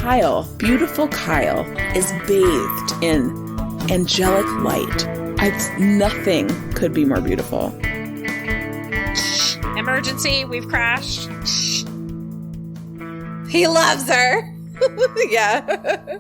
beautiful Kyle, is bathed in angelic light. Nothing could be more beautiful. Emergency, we've crashed. He loves her. Yeah.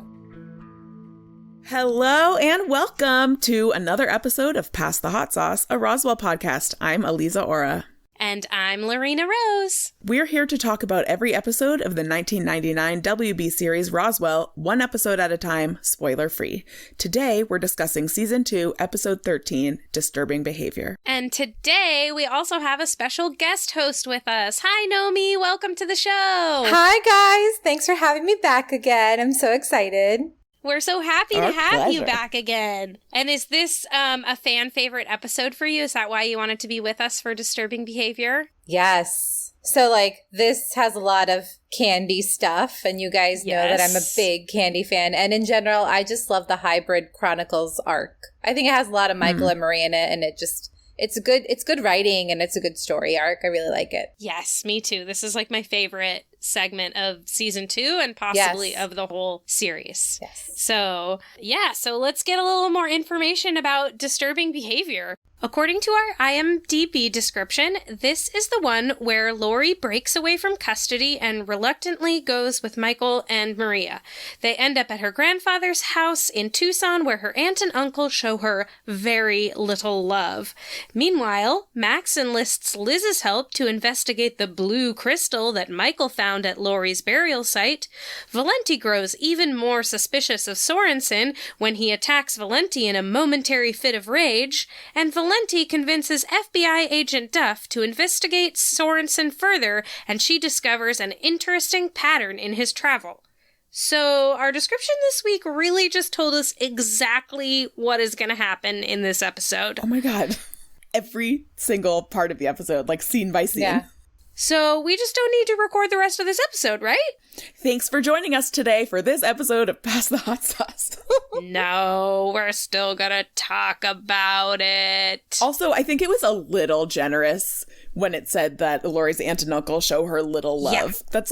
Hello and welcome to another episode of Pass the Hot Sauce, a Roswell podcast. I'm Aliza Ora. And I'm LaRena Rose. We're here to talk about every episode of the 1999 WB series Roswell, one episode at a time, spoiler-free. Today, we're discussing Season 2, Episode 13, Disturbing Behavior. And today, we also have a special guest host with us. Hi, Nomi. Welcome to the show. Hi, guys. Thanks for having me back again. I'm so excited. We're so happy to Our have pleasure. you back again. And is this a fan favorite episode for you? Is that why you wanted to be with us for Disturbing Behavior? Yes. So, this has a lot of candy stuff, and you guys know that I'm a big candy fan. And in general, I just love the Hybrid Chronicles arc. I think it has a lot of Michael and Marie in it, and it's good writing, and it's a good story arc. I really like it. Yes, me too. This is my favorite segment of season 2 and possibly of the whole series. Yes. So let's get a little more information about Disturbing Behavior. According to our IMDb description, this is the one where Laurie breaks away from custody and reluctantly goes with Michael and Maria. They end up at her grandfather's house in Tucson, where her aunt and uncle show her very little love. Meanwhile, Max enlists Liz's help to investigate the blue crystal that Michael found at Laurie's burial site. Valenti grows even more suspicious of Sorensen when he attacks Valenti in a momentary fit of rage, and Valenti convinces FBI agent Duff to investigate Sorensen further, and she discovers an interesting pattern in his travel. So our description this week really just told us exactly what is going to happen in this episode. Oh my god. Every single part of the episode, scene by scene. Yeah. So we just don't need to record the rest of this episode, right? Thanks for joining us today for this episode of Pass the Hot Sauce. No, we're still gonna talk about it. Also, I think it was a little generous when it said that Laurie's aunt and uncle show her little love. Yeah. That's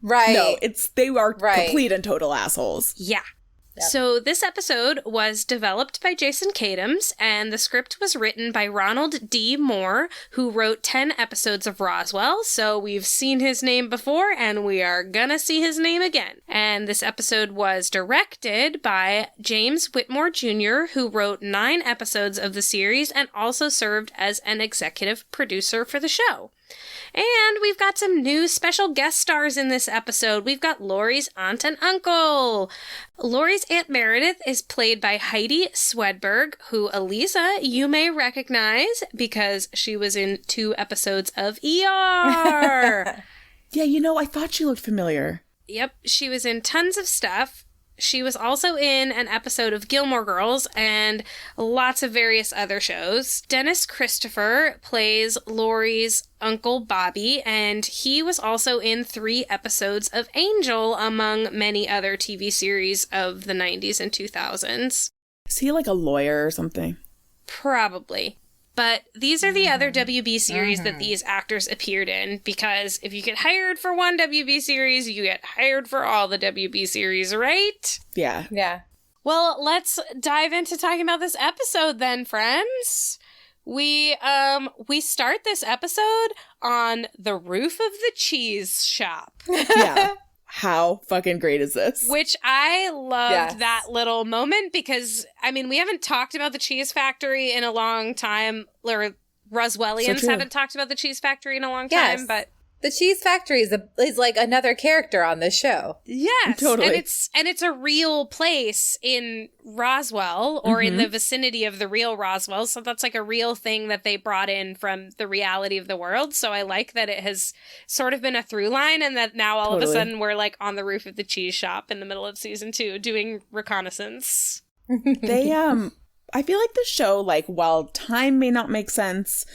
Right. no, they are complete and total assholes. Yeah. Yep. So this episode was developed by Jason Katims, and the script was written by Ronald D. Moore, who wrote 10 episodes of Roswell, so we've seen his name before, and we are gonna see his name again. And this episode was directed by James Whitmore Jr., who wrote 9 episodes of the series and also served as an executive producer for the show. And we've got some new special guest stars in this episode. We've got Laurie's aunt and uncle. Laurie's Aunt Meredith is played by Heidi Swedberg, who Aliza you may recognize because she was in 2 episodes of ER. Yeah, I thought she looked familiar. Yep, she was in tons of stuff. She was also in an episode of Gilmore Girls and lots of various other shows. Dennis Christopher plays Laurie's Uncle Bobby, and he was also in 3 episodes of Angel, among many other TV series of the 90s and 2000s. Is he a lawyer or something? Probably. But these are the other WB series that these actors appeared in, because if you get hired for one WB series, you get hired for all the WB series, right? Yeah. Yeah. Well, let's dive into talking about this episode then, friends. We start this episode on the roof of the cheese shop. Yeah. How fucking great is this? Which I loved Yes. that little moment because, we haven't talked about the cheese factory in a long time. Or Roswellians true. haven't talked about the cheese factory in a long Yes. time, but The Cheese Factory is like another character on this show. yes, Totally. and it's a real place in Roswell or in the vicinity of the real Roswell. So that's a real thing that they brought in from the reality of the world. So I like that it has sort of been a through line, and that now all of a sudden we're on the roof of the cheese shop in the middle of season 2 doing reconnaissance. They, I feel like the show, while time may not make sense,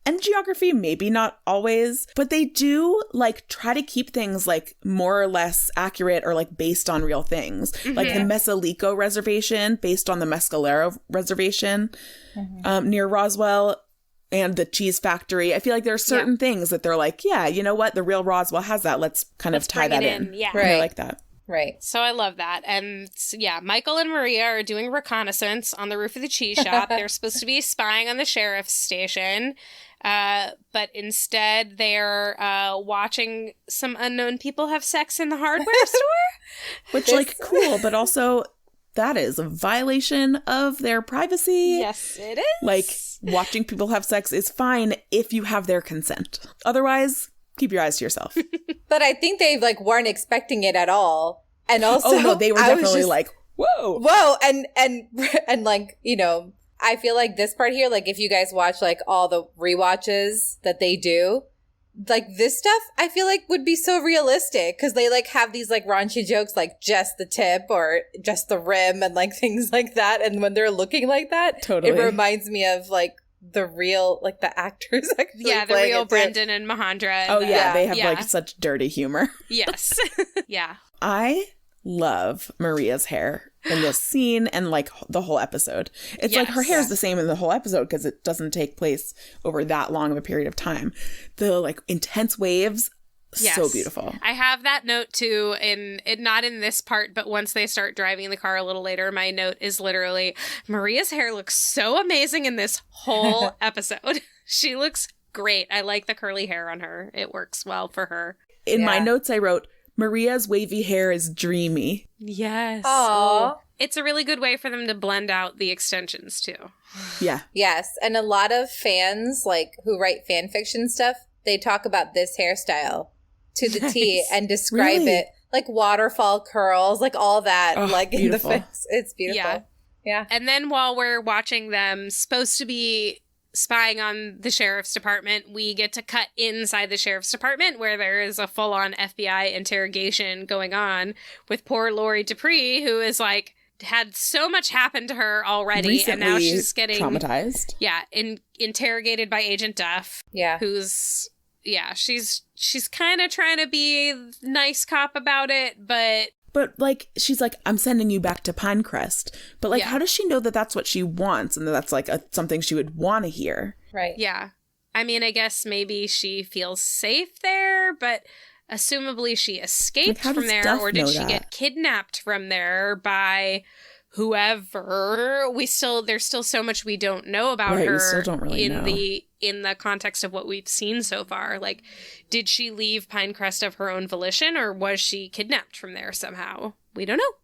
and geography maybe not always, but they do, try to keep things, more or less accurate or, based on real things. The Mesalico Reservation, based on the Mescalero Reservation near Roswell, and the cheese factory. I feel like there are certain things that they're yeah, you know what? The real Roswell has that. Let's kind of tie that in. Yeah. Right. I like that. Right. So I love that. And yeah, Michael and Maria are doing reconnaissance on the roof of the cheese shop. They're supposed to be spying on the sheriff's station. But instead they're watching some unknown people have sex in the hardware store. Which, like, cool, but also that is a violation of their privacy. Yes, it is. Like, watching people have sex is fine if you have their consent. Otherwise, keep your eyes to yourself. But I think they, like, weren't expecting it at all. And also, oh no, they were definitely like, whoa, and like, you know, I feel like this part here, like, if you guys watch like all the rewatches that they do, like, this stuff I feel like would be so realistic because they like have these like raunchy jokes like just the tip or just the rim and like things like that. And when they're looking like that, totally, it reminds me of like the real, like, the actors actually. Yeah, the real Brendan and Mahendra. Oh yeah, they have like such dirty humor. Yes. Yeah. I love Maria's hair in this scene and like the whole episode. It's like her hair is the same in the whole episode because it doesn't take place over that long of a period of time. The like intense waves, so beautiful. I have that note too, not in this part, but once they start driving the car a little later, my note is literally, Maria's hair looks so amazing in this whole episode. She looks great. I like the curly hair on her. It works well for her. In my notes I wrote, Maria's wavy hair is dreamy. Yes. Aww. It's a really good way for them to blend out the extensions, too. Yeah. Yes. And a lot of fans, like, who write fan fiction stuff, they talk about this hairstyle to the T and describe it. Like waterfall curls, like all that. Like beautiful. In the face. It's beautiful. Yeah. And then while we're watching them supposed to be spying on the sheriff's department, we get to cut inside the sheriff's department where there is a full-on FBI interrogation going on with poor Laurie Dupree, who is like had so much happen to her already. Recently, and now she's getting traumatized. Yeah, interrogated by Agent Duff. Yeah. Who's she's kind of trying to be nice cop about it, but like, she's like, I'm sending you back to Pinecrest. But like, how does she know that that's what she wants and that that's like something she would want to hear? Right. Yeah. I mean, I guess maybe she feels safe there, but assumably she escaped from there, or did she get kidnapped from there by whoever? There's still so much we don't know about her. We still don't really know. In the context of what we've seen so far. Like, did she leave Pinecrest of her own volition, or was she kidnapped from there somehow? We don't know.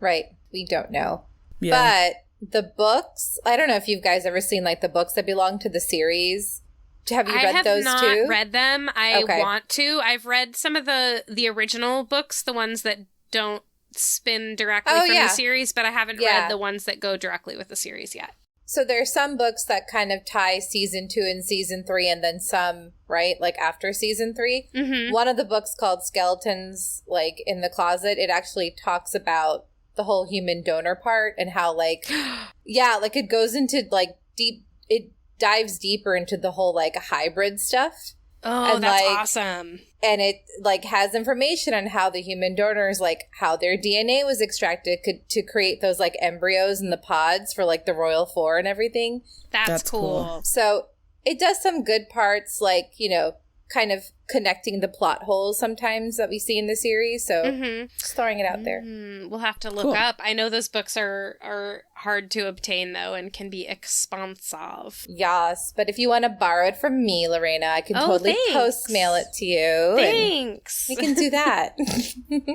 Right. We don't know. Yeah. But the books, I don't know if you guys ever seen like the books that belong to the series. Have you read those too? I have not read them. I want to. I've read some of the original books, the ones that don't spin directly from the series, but I haven't read the ones that go directly with the series yet. So there are some books that kind of tie season 2 and season 3, and then some, right, like after season 3. Mm-hmm. One of the books called Skeletons, like, in the Closet, it actually talks about the whole human donor part and how, like, like, it goes into, like, it dives deeper into the whole, like, hybrid stuff. Oh, and, that's like, awesome. And it, like, has information on how the human donors, like, how their DNA was extracted to create those, like, embryos in the pods for, like, the Royal Four and everything. That's cool. So it does some good parts, like, you know, kind of connecting the plot holes sometimes that we see in the series. So just throwing it out there. We'll have to look up. I know those books are hard to obtain, though, and can be expensive. Yes, but if you want to borrow it from me, Lorena, I can totally post-mail it to you. Thanks. We can do that.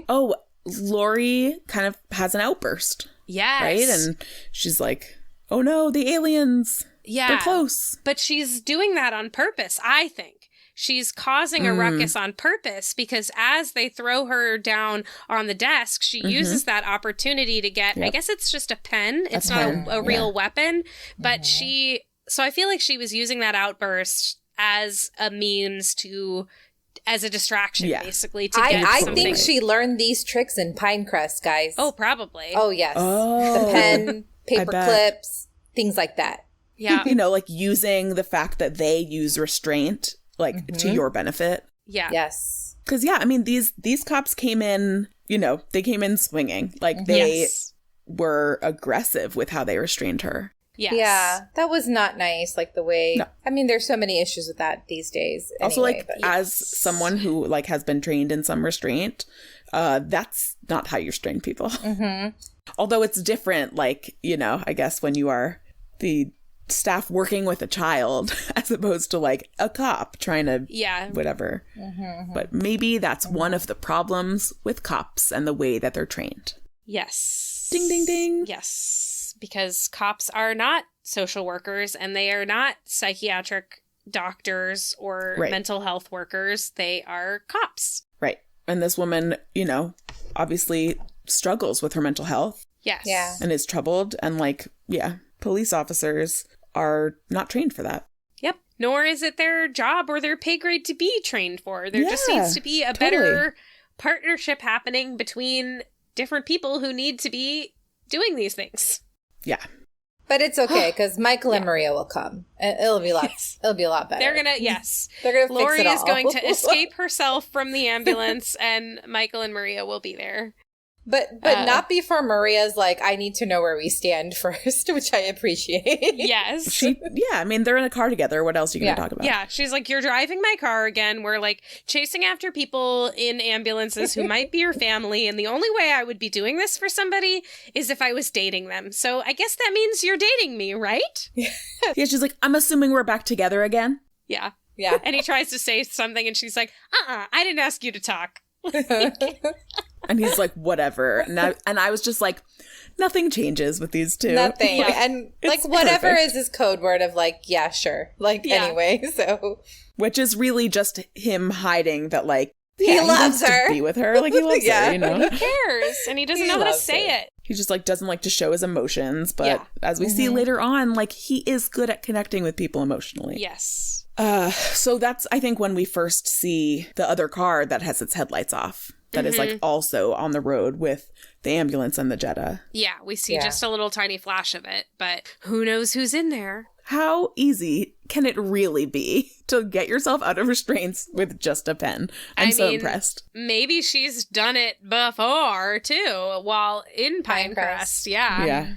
Oh, Laurie kind of has an outburst. Yes. Right? And she's like, oh no, the aliens. Yeah. They're close. But she's doing that on purpose, I think. She's causing a ruckus on purpose because as they throw her down on the desk, she uses that opportunity to get, I guess it's just a pen. It's not a real weapon. But so I feel like she was using that outburst as a means as a distraction, basically, to get I something. think she learned these tricks in Pinecrest, guys. Oh, probably. Oh, yes. Oh, the pen, paper clips, things like that. Yeah. You know, like using the fact that they use restraint, like, to your benefit. Yeah. Yes. Because, I mean, these cops came in, you know, they came in swinging. Like, they were aggressive with how they restrained her. Yes. Yeah, that was not nice, like the way... No. I mean, there's so many issues with that these days. Anyway, Also, like, but as someone who, like, has been trained in some restraint, that's not how you restrain people. Mm-hmm. Although it's different, like, you know, I guess when you are the staff working with a child as opposed to, like, a cop trying to whatever. Mm-hmm. But maybe that's one of the problems with cops and the way that they're trained. Yes. Ding, ding, ding. Yes. Because cops are not social workers and they are not psychiatric doctors or mental health workers. They are cops. Right. And this woman, you know, obviously struggles with her mental health. Yes. Yeah. And is troubled. And, like, police officers are not trained for that. Yep. Nor is it their job or their pay grade to be trained for. There just needs to be a better partnership happening between different people who need to be doing these things. Yeah. But it's okay, because Michael and Maria will come. It'll be a lot better. They're gonna, They're gonna Laurie fix it all. is going to escape herself from the ambulance, and Michael and Maria will be there. But not before Maria's like, I need to know where we stand first, which I appreciate. Yes. I mean, they're in a car together. What else are you going to talk about? Yeah, she's like, you're driving my car again. We're like chasing after people in ambulances who might be your family. And the only way I would be doing this for somebody is if I was dating them. So I guess that means you're dating me, right? Yeah, she's like, I'm assuming we're back together again. Yeah. Yeah. And he tries to say something and she's like, I didn't ask you to talk. And he's like, whatever. And I was just like, nothing changes with these two. Nothing. And like, whatever perfect. is his code word of like, yeah, sure. Like, anyway, so. Which is really just him hiding that, like, he loves her. To be with her. Like, he loves her, you know? Who cares? And he doesn't know how to say it. He just, like, doesn't like to show his emotions. But as we see later on, like, he is good at connecting with people emotionally. Yes. So that's, I think, when we first see the other car that has its headlights off. That is, like, also on the road with the ambulance and the Jetta. Yeah, we see just a little tiny flash of it, but who knows who's in there? How easy can it really be to get yourself out of restraints with just a pen? I'm so impressed. Maybe she's done it before, too, while in Pinecrest. Yeah.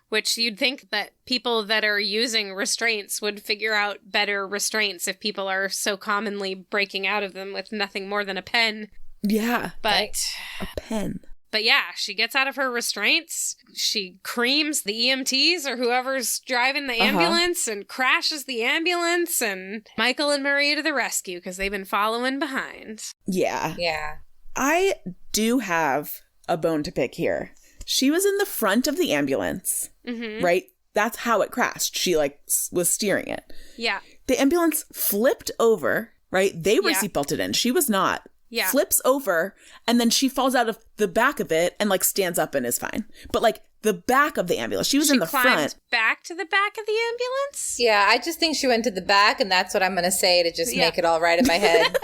Which you'd think that people that are using restraints would figure out better restraints if people are so commonly breaking out of them with nothing more than a pen. Yeah. But a pen. But yeah, she gets out of her restraints. She creams the EMTs or whoever's driving the ambulance and crashes the ambulance, and Michael and Maria to the rescue because they've been following behind. Yeah. Yeah. I do have a bone to pick here. She was in the front of the ambulance, right? That's how it crashed. She, like, was steering it. Yeah. The ambulance flipped over, right? They were seatbelted in. She was not. Yeah. Flips over, and then she falls out of the back of it and, like, stands up and is fine. But, like, the back of the ambulance, she was in the front. Back to the back of the ambulance? Yeah, I just think she went to the back, and that's what I'm going to say to just make it all right in my head.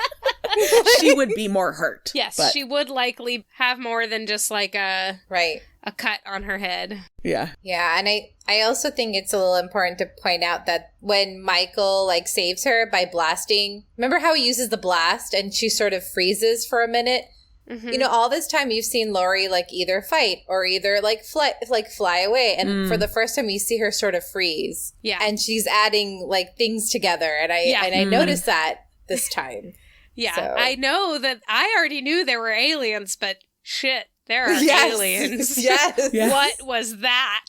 She would be more hurt. Yes, she would likely have more than just, like, a cut on her head. Yeah. Yeah, and I also think it's a little important to point out that when Michael, like, saves her by blasting, remember how he uses the blast and she sort of freezes for a minute? You know, all this time you've seen Laurie, like, either fight or either, like, fly away. And for the first time, you see her sort of freeze. Yeah. And she's adding, like, things together. And I noticed that this time. Yeah. So. I know that I already knew there were aliens, but shit, there are aliens. Yes. What was that?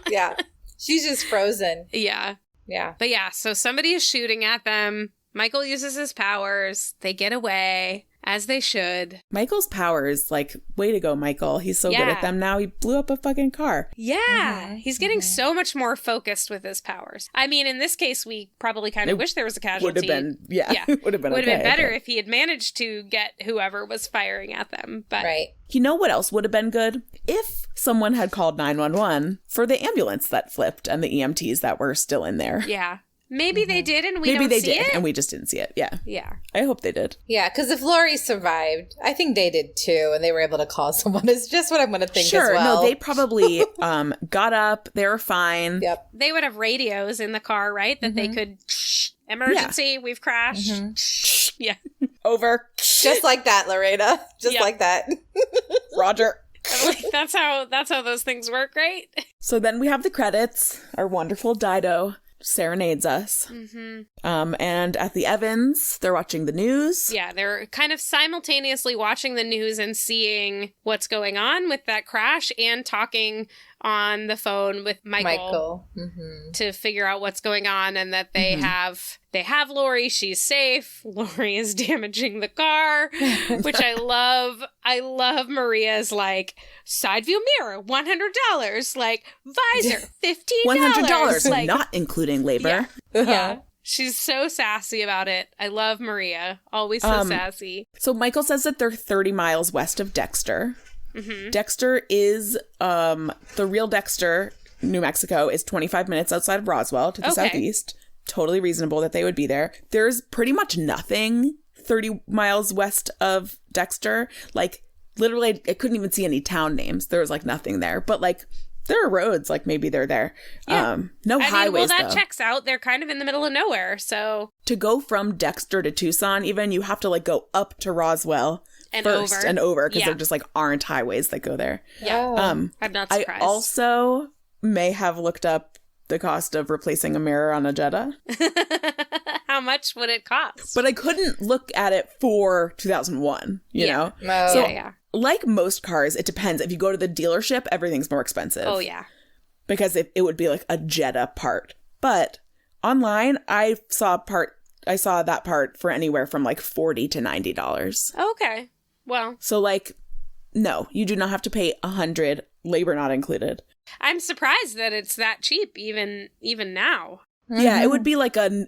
Yeah. She's just frozen. Yeah. Yeah. But yeah, so somebody is shooting at them. Michael uses his powers. They get away. As they should. Michael's powers, like, way to go, Michael. He's so good at them now. He blew up a fucking car. Yeah. He's getting so much more focused with his powers. I mean, in this case, we probably kind of wish there was a casualty. Would have been, would have been better if he had managed to get whoever was firing at them. But you know what else would have been good? If someone had called 911 for the ambulance that flipped and the EMTs that were still in there. Yeah. Maybe they did and we don't see it. Maybe they did and we just didn't see it. Yeah. Yeah. I hope they did. Yeah, because if Laurie survived, I think they did too, and they were able to call someone. It's just what I'm going to think as well. No, they probably got up. They were fine. Yep. They would have radios in the car, right? That they could, emergency, we've crashed. Yeah. Over. Just like that, LaRena. Just like that. Roger. Like, that's how those things work, right? So then we have the credits. Our wonderful Dido serenades us. And at the Evans, they're watching the news. Yeah, they're kind of simultaneously watching the news and seeing what's going on with that crash and talking on the phone with Michael. To figure out what's going on, and that they have Laurie. She's safe. Laurie is damaging the car, which I love. I love Maria's like side view mirror, $100, like visor, $15, $100, like, not including labor. Yeah. She's so sassy about it. I love Maria. Always so sassy. So Michael says that they're 30 miles west of Dexter. Dexter is, the real Dexter, New Mexico, is 25 minutes outside of Roswell to the southeast. Totally reasonable that they would be there. There's pretty much nothing 30 miles west of Dexter. Like, literally, I couldn't even see any town names. There was, like, nothing there. But, like, there are roads. Like, maybe they're there. Yeah. No highways, well, that though. checks out. They're kind of in the middle of nowhere, so... To go from Dexter to Tucson, even, you have to, like, go up to Roswell and first and over, because there just, like, aren't highways that go there. Yeah. I'm not surprised. I also may have looked up the cost of replacing a mirror on a Jetta. How much would it cost? But I couldn't look at it for 2001, you know? Oh. So, like most cars, it depends. If you go to the dealership, everything's more expensive. Oh, yeah. Because it would be like a Jetta part. But online, I saw that part for anywhere from like $40 to $90. Okay. Well. So like, no, you do not have to pay $100, labor not included. I'm surprised that it's that cheap even now. Yeah, it would be like a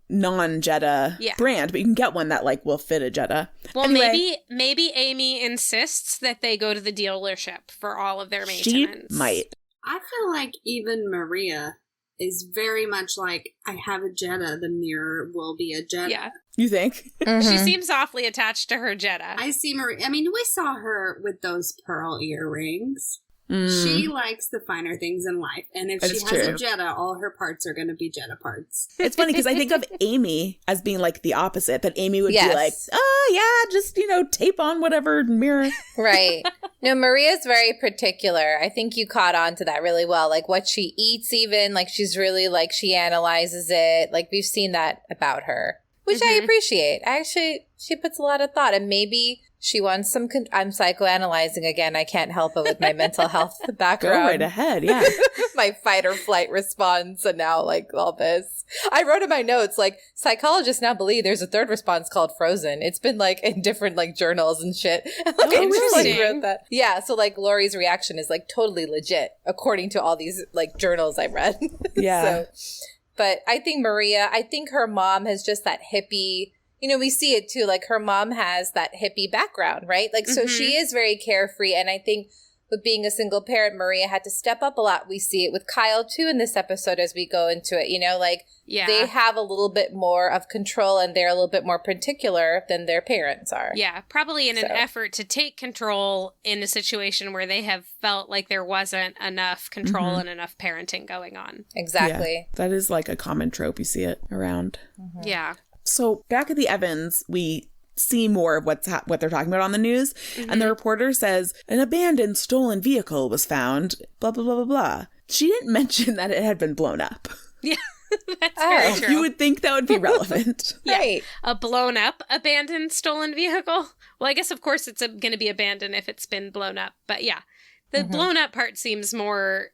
non-Jetta brand, but you can get one that like will fit a Jetta. Well, anyway, maybe Amy insists that they go to the dealership for all of their maintenance. She might. I feel like even Maria is very much like, I have a Jetta, the mirror will be a Jetta. Yeah. You think? She seems awfully attached to her Jetta. I see Maria. I mean, we saw her with those pearl earrings. She likes the finer things in life. And if she has a Jetta, all her parts are going to be Jetta parts. It's funny because I think of Amy as being like the opposite, that Amy would be like, oh, yeah, just, tape on whatever mirror. Right. No, Maria's very particular. I think you caught on to that really well. Like what she eats even, like she's really like, she analyzes it. Like we've seen that about her, which I appreciate. Actually, she puts a lot of thought, and maybe she wants some... I'm psychoanalyzing again. I can't help it with my mental health background. Go right ahead, yeah. My fight or flight response, and now, like, all this. I wrote in my notes, like, psychologists now believe there's a third response called frozen. It's been, like, in different, like, journals and shit. Like, I just, like, wrote that. Yeah, so, like, Laurie's reaction is, like, totally legit, according to all these, like, journals I read. Yeah. But I think her mom has just that hippie... we see it too, like her mom has that hippie background, right? Like, so she is very carefree. And I think with being a single parent, Maria had to step up a lot. We see it with Kyle too in this episode as we go into it, they have a little bit more of control and they're a little bit more particular than their parents are. Yeah, probably in an effort to take control in a situation where they have felt like there wasn't enough control and enough parenting going on. Exactly. Yeah, that is like a common trope. You see it around. Yeah. So back at the Evans, we see more of what they're talking about on the news. And the reporter says, an abandoned stolen vehicle was found, blah, blah, blah, blah, blah. She didn't mention that it had been blown up. Yeah, that's very true. You would think that would be relevant. Right. A blown up, abandoned, stolen vehicle? Well, I guess, of course, it's going to be abandoned if it's been blown up. But yeah, the blown up part seems more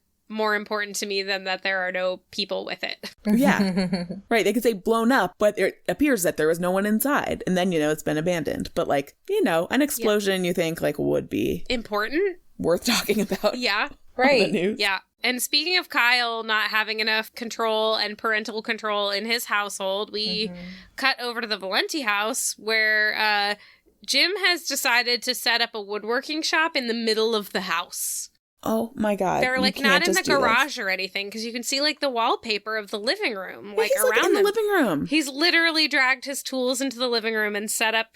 important to me than that there are no people with it. Yeah. Right. They could say blown up, but it appears that there was no one inside. And then, it's been abandoned. But like, an explosion you think like would be important, worth talking about. Yeah. Right. On the news. Yeah. And speaking of Kyle not having enough control and parental control in his household, we cut over to the Valenti house where Jim has decided to set up a woodworking shop in the middle of the house. Oh my God. They're like not in the garage or anything because you can see like the wallpaper of the living room like around like in the living room. He's literally dragged his tools into the living room and set up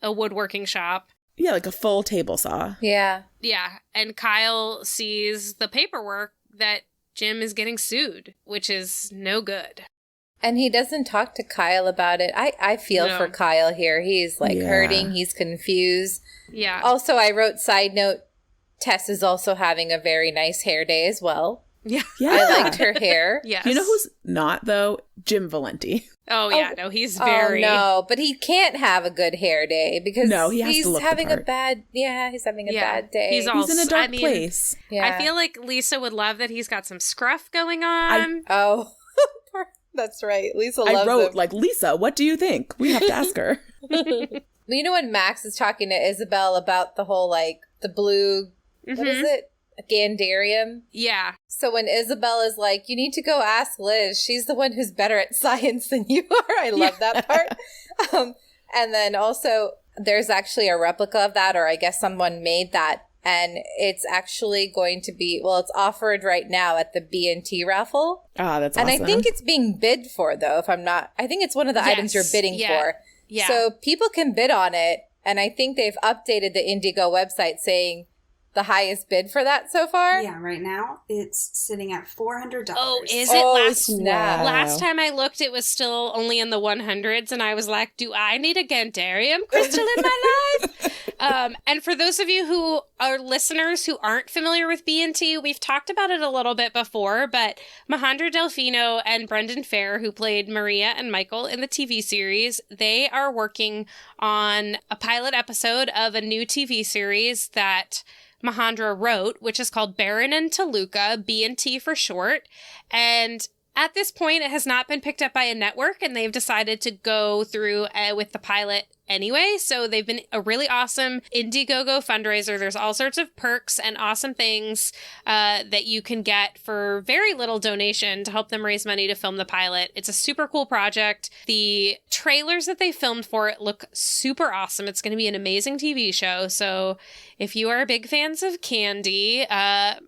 a woodworking shop. Yeah, like a full table saw. Yeah. Yeah. And Kyle sees the paperwork that Jim is getting sued, which is no good. And he doesn't talk to Kyle about it. I feel for Kyle here. He's like hurting. He's confused. Yeah. Also, I wrote side note, Tess is also having a very nice hair day as well. Yeah. I liked her hair. Yes. You know who's not, though? Jim Valenti. Oh, yeah. No, he's very... Oh, no. But he can't have a good hair day because he's having a bad... Yeah, he's having a bad day. He's in a dark place. Yeah. I feel like Lisa would love that he's got some scruff going on. That's right. Lisa loves him. I wrote, like, Lisa, what do you think? We have to ask her. You know when Max is talking to Isabel about the whole, like, the blue... What is it? Gandarium. Yeah. So when Isabel is like, you need to go ask Liz. She's the one who's better at science than you are. I love that part. And then also there's actually a replica of that, or I guess someone made that. And it's actually going to be, it's offered right now at the B&T raffle. Ah, that's awesome. And I think it's being bid for, though, if I'm not. I think it's one of the items you're bidding for. Yeah. So people can bid on it. And I think they've updated the Indigo website saying the highest bid for that so far. Yeah, right now it's sitting at $400. Oh, is it? Last time I looked, it was still only in the 100s, and I was like, do I need a Gandarium crystal in my life? And for those of you who are listeners who aren't familiar with B&T, we've talked about it a little bit before, but Mahendra Delfino and Brendan Fair, who played Maria and Michael in the TV series, they are working on a pilot episode of a new TV series that Mahendra wrote, which is called Baron and DeLuca, B&T for short. And at this point, it has not been picked up by a network, and they've decided to go through with the pilot anyway. So they've been a really awesome Indiegogo fundraiser. There's all sorts of perks and awesome things that you can get for very little donation to help them raise money to film the pilot. It's a super cool project. The trailers that they filmed for it look super awesome. It's going to be an amazing TV show. So if you are big fans of Candy,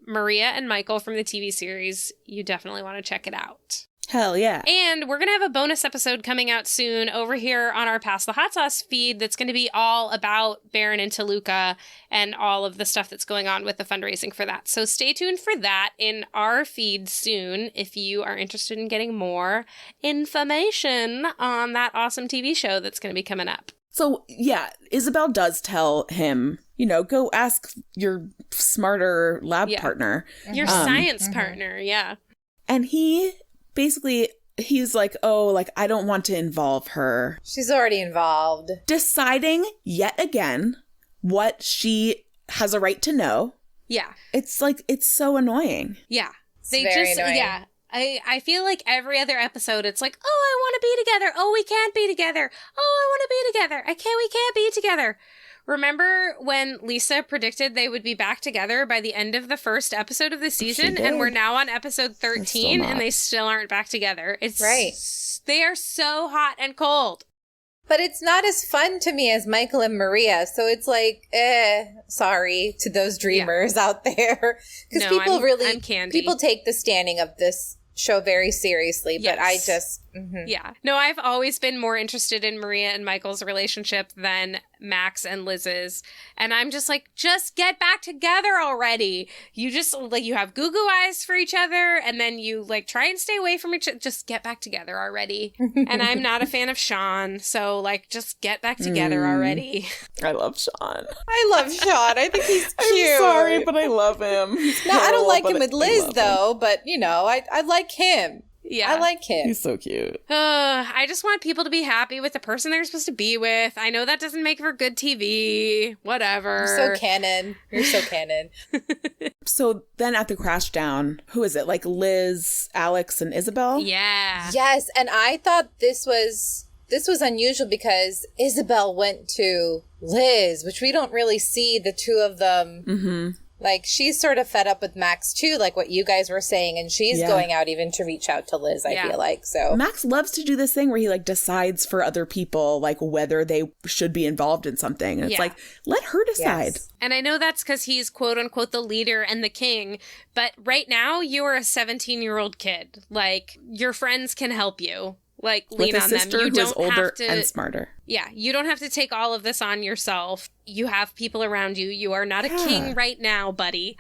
Maria and Michael from the TV series, you definitely want to check it out. Hell yeah. And we're going to have a bonus episode coming out soon over here on our Pass the Hot Sauce feed that's going to be all about Baron and DeLuca and all of the stuff that's going on with the fundraising for that. So stay tuned for that in our feed soon if you are interested in getting more information on that awesome TV show that's going to be coming up. So, yeah, Isabel does tell him, go ask your smarter lab partner. Your science partner, yeah. And he's like, I don't want to involve her. She's already involved. Deciding yet again what she has a right to know. Yeah. It's like, it's so annoying. Yeah. They just, annoying. Yeah. I feel like every other episode, it's like, oh, I want to be together. Oh, we can't be together. Oh, I want to be together. We can't be together. Remember when Lisa predicted they would be back together by the end of the first episode of the season? And we're now on episode 13 and they still aren't back together. It's right. They are so hot and cold. But it's not as fun to me as Michael and Maria. So it's like, sorry to those dreamers out there. Because people take the standing of this show very seriously, but I just... Yeah. No, I've always been more interested in Maria and Michael's relationship than Max and Liz's. And I'm just like, just get back together already. You just, you have goo-goo eyes for each other, and then you, try and stay away from each other. Just get back together already. And I'm not a fan of Sean, so, just get back together already. I love Sean. I love Sean. I think he's cute. I'm sorry, but I love him. No, I don't like him with Liz, though, but, I like him. Yeah. I like him. He's so cute. I just want people to be happy with the person they're supposed to be with. I know that doesn't make for good TV. Whatever. You're so canon. You're so canon. So then at the crash down, who is it? Liz, Alex, and Isabel? Yeah. Yes, and I thought this was unusual because Isabel went to Liz, which we don't really see the two of them. Mm-hmm. She's sort of fed up with Max, too, what you guys were saying. And she's going out even to reach out to Liz, I feel like. So Max loves to do this thing where he, decides for other people, whether they should be involved in something. And it's let her decide. Yes. And I know that's because he's, quote unquote, the leader and the king. But right now, you're a 17-year-old kid. Your friends can help you. Lean on them. You don't older have to, and smarter. Yeah, you don't have to take all of this on yourself. You have people around you. You are not a king right now, buddy.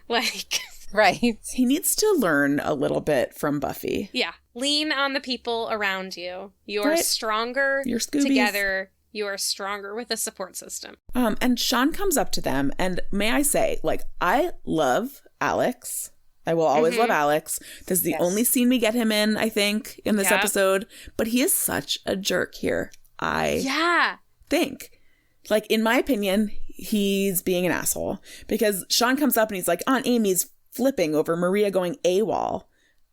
Right. He needs to learn a little bit from Buffy. Yeah. Lean on the people around you. You're stronger You're Scoobies. together. You are stronger with a support system. And Sean comes up to them, and may I say, like, I love Alex. I will always love Alex. This is the only scene we get him in, I think, in this episode. But he is such a jerk here. I think. Like, in my opinion, he's being an asshole. Because Sean comes up and he's like, Aunt Amy's flipping over Maria going AWOL.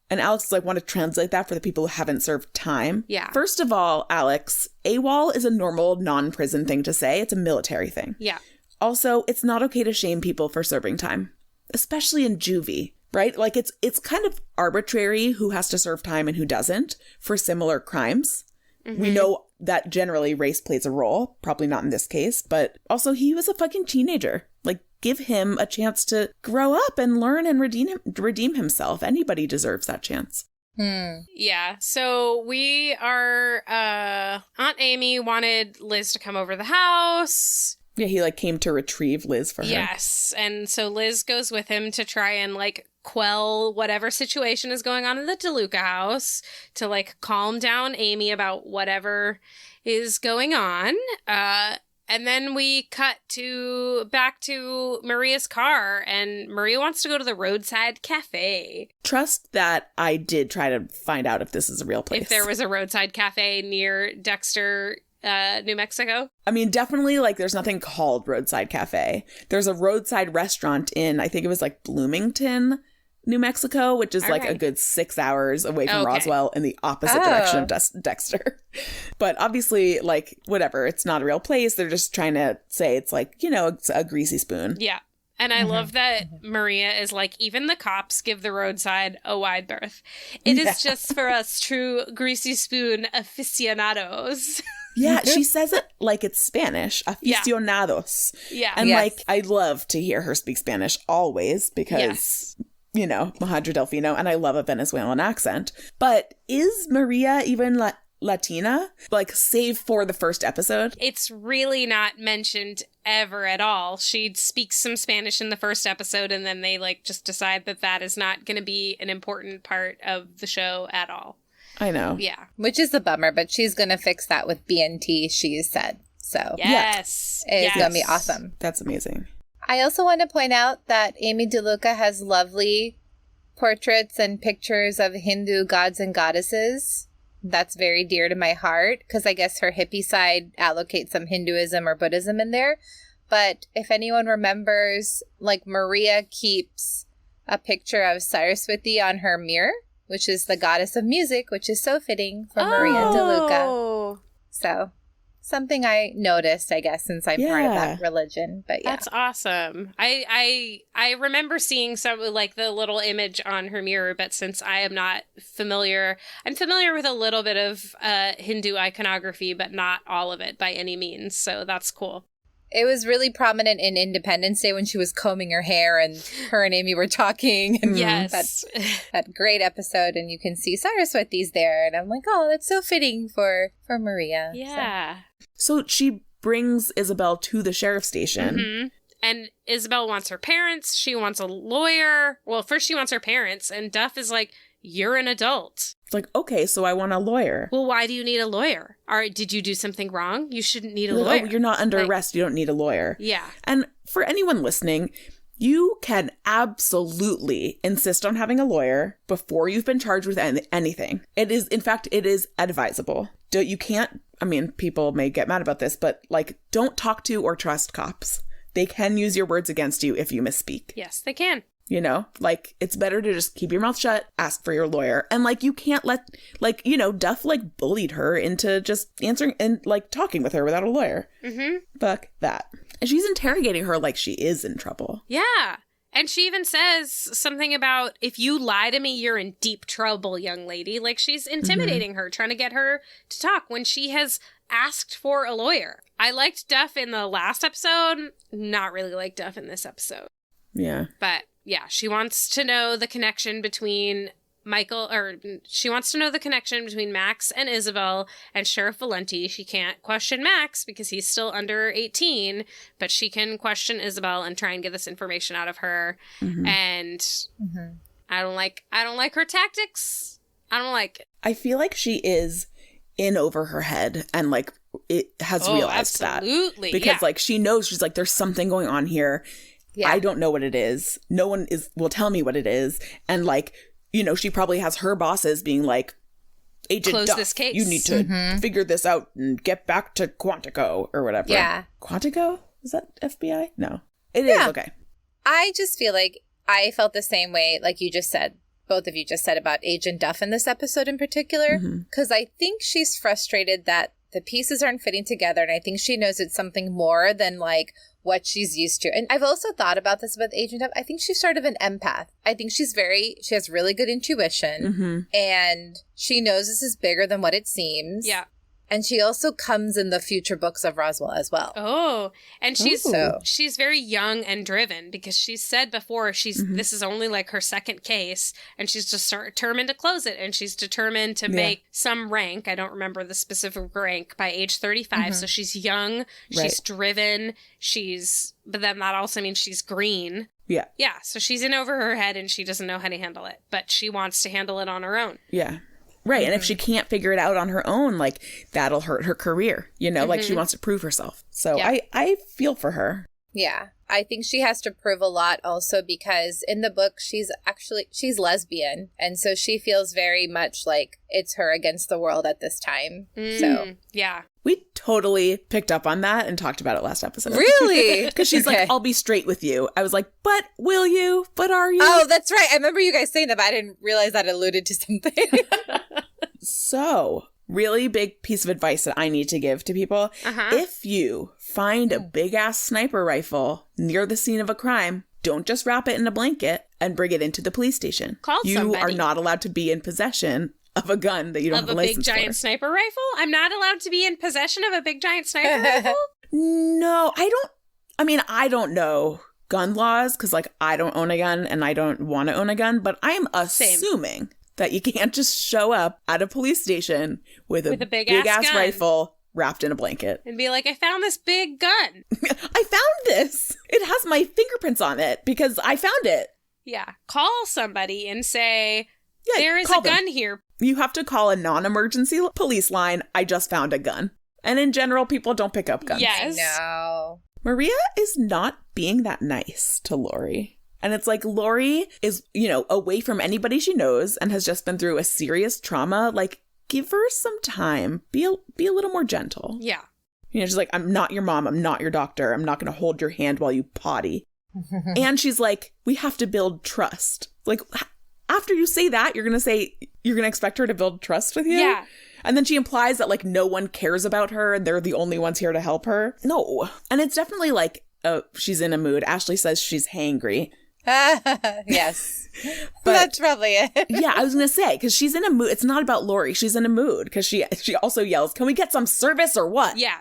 And Alex is like, want to translate that for the people who haven't served time? Yeah. First of all, Alex, AWOL is a normal non-prison thing to say. It's a military thing. Yeah. Also, it's not okay to shame people for serving time, especially in juvie, right? Like, it's kind of arbitrary who has to serve time and who doesn't for similar crimes. We know that generally race plays a role, probably not in this case, but also he was a fucking teenager. Like, give him a chance to grow up and learn and redeem himself. Anybody deserves that chance. Yeah. So we are, Aunt Amy wanted Liz to come over the house. Yeah, he like came to retrieve Liz for her. Yes. And so Liz goes with him to try and like quell whatever situation is going on in the DeLuca house, to like calm down Amy about whatever is going on. And then we cut back to Maria's car, and Maria wants to go to the roadside cafe. Trust that I did try to find out if this is a real place. If there was a roadside cafe near Dexter, New Mexico. I mean, definitely, like, there's nothing called roadside cafe. There's a roadside restaurant in, I think it was like Bloomington, New Mexico, which is a good 6 hours away from Roswell in the opposite direction of Dexter. But obviously, like, whatever, it's not a real place. They're just trying to say it's like, you know, it's a greasy spoon. Yeah. And I love that Maria is like, even the cops give the roadside a wide berth. It is just for us true greasy spoon aficionados. Yeah, she says it like it's Spanish. Aficionados. Yeah. And like, I love to hear her speak Spanish always because, you know, Majadra Delfino, and I love a Venezuelan accent. But is Maria even Latina? Like, save for the first episode? It's really not mentioned ever at all. She speaks some Spanish in the first episode, and then they like just decide that that is not going to be an important part of the show at all. I know. Yeah. Which is a bummer, but she's going to fix that with BNT, she said. So, yes. It's going to be awesome. That's amazing. I also want to point out that Amy DeLuca has lovely portraits and pictures of Hindu gods and goddesses. That's very dear to my heart, because I guess her hippie side allocates some Hinduism or Buddhism in there. But if anyone remembers, like, Maria keeps a picture of Saraswati on her mirror, which is the goddess of music, which is so fitting for Maria DeLuca. So, something I noticed, I guess, since I'm part of that religion. But yeah. That's awesome. I remember seeing some, like, the little image on her mirror, but since I am not familiar, I'm familiar with a little bit of Hindu iconography, but not all of it by any means. So that's cool. It was really prominent in Independence Day when she was combing her hair and her and Amy were talking. And yes. That great episode. And you can see Saraswati's there. And I'm like, oh, that's so fitting for Maria. Yeah. So she brings Isabel to the sheriff's station. Mm-hmm. And Isabel wants her parents. She wants a lawyer. Well, first she wants her parents. And Duff is like, you're an adult. It's like, okay, so I want a lawyer. Well, why do you need a lawyer? Did you do something wrong? You shouldn't need a lawyer. Oh, you're not under arrest. You don't need a lawyer. Yeah. And for anyone listening, you can absolutely insist on having a lawyer before you've been charged with anything. It is, in fact, it is advisable. You can't, I mean, people may get mad about this, but like, don't talk to or trust cops. They can use your words against you if you misspeak. Yes, they can. You know, like, it's better to just keep your mouth shut, ask for your lawyer. And, like, you can't let, like, you know, Duff, like, bullied her into just answering and, like, talking with her without a lawyer. Mm-hmm. Fuck that. And she's interrogating her like she is in trouble. Yeah. And she even says something about, if you lie to me, you're in deep trouble, young lady. Like, she's intimidating her, trying to get her to talk when she has asked for a lawyer. I liked Duff in the last episode, not really like Duff in this episode. Yeah. But yeah, she wants to know the connection between Max and Isabel and Sheriff Valenti. She can't question Max because he's still under 18, but she can question Isabel and try and get this information out of her. Mm-hmm. And I don't like her tactics. I don't like it. I feel like she is in over her head and like it has realized absolutely. that. Because, like, she knows, she's like, there's something going on here. Yeah. I don't know what it is. No one will tell me what it is. And, like, you know, she probably has her bosses being like, Agent Close Duff, this case. you need to figure this out and get back to Quantico or whatever. Yeah. Quantico? Is that FBI? No. It is. Okay. I just feel like I felt the same way, like you just said, both of you just said about Agent Duff in this episode in particular, because I think she's frustrated that the pieces aren't fitting together, and I think she knows it's something more than, like, what she's used to. And I've also thought about this with Agent Duff. I think she's sort of an empath. I think she has really good intuition, and she knows this is bigger than what it seems. Yeah. And she also comes in the future books of Roswell as well. Oh, and she's very young and driven, because she's said before this is only like her second case, and she's just determined to close it, and she's determined to make some rank. I don't remember the specific rank by age 35. So she's young, she's driven, but then that also means she's green. Yeah. Yeah. So she's in over her head, and she doesn't know how to handle it, but she wants to handle it on her own. Yeah. Right. And if she can't figure it out on her own, like, that'll hurt her career, you know, like, she wants to prove herself. So I feel for her. Yeah. I think she has to prove a lot also, because in the book, she's lesbian. And so she feels very much like it's her against the world at this time. So, yeah. We totally picked up on that and talked about it last episode. Really? Because she's like, I'll be straight with you. I was like, but will you? But are you? Oh, that's right. I remember you guys saying that, but I didn't realize that alluded to something. So, really big piece of advice that I need to give to people. If you find a big-ass sniper rifle near the scene of a crime, don't just wrap it in a blanket and bring it into the police station. Call you somebody. Are not allowed to be in possession of a gun that you don't have a license for. Of a big giant sniper rifle? I'm not allowed to be in possession of a big giant sniper rifle? No, I don't know gun laws, because, like, I don't own a gun and I don't want to own a gun, but I'm assuming that you can't just show up at a police station with a big-ass rifle wrapped in a blanket. And be like, I found this big gun. I found this. It has my fingerprints on it because I found it. Yeah. Call somebody and say, there is a gun here. You have to call a non-emergency police line. I just found a gun. And in general, people don't pick up guns. Yes. I know. Maria is not being that nice to Laurie. And it's like, Laurie is, you know, away from anybody she knows and has just been through a serious trauma. Like, give her some time. Be a little more gentle. Yeah. You know, she's like, I'm not your mom. I'm not your doctor. I'm not going to hold your hand while you potty. And she's like, we have to build trust. Like, after you say that, you're going to expect her to build trust with you? Yeah. And then she implies that, like, no one cares about her and they're the only ones here to help her. No. And it's definitely like, she's in a mood. Ashley says she's hangry. Yes. But that's probably it. Yeah, I was going to say, because she's in a mood. It's not about Laurie. She's in a mood because she also yells, can we get some service or what? Yeah.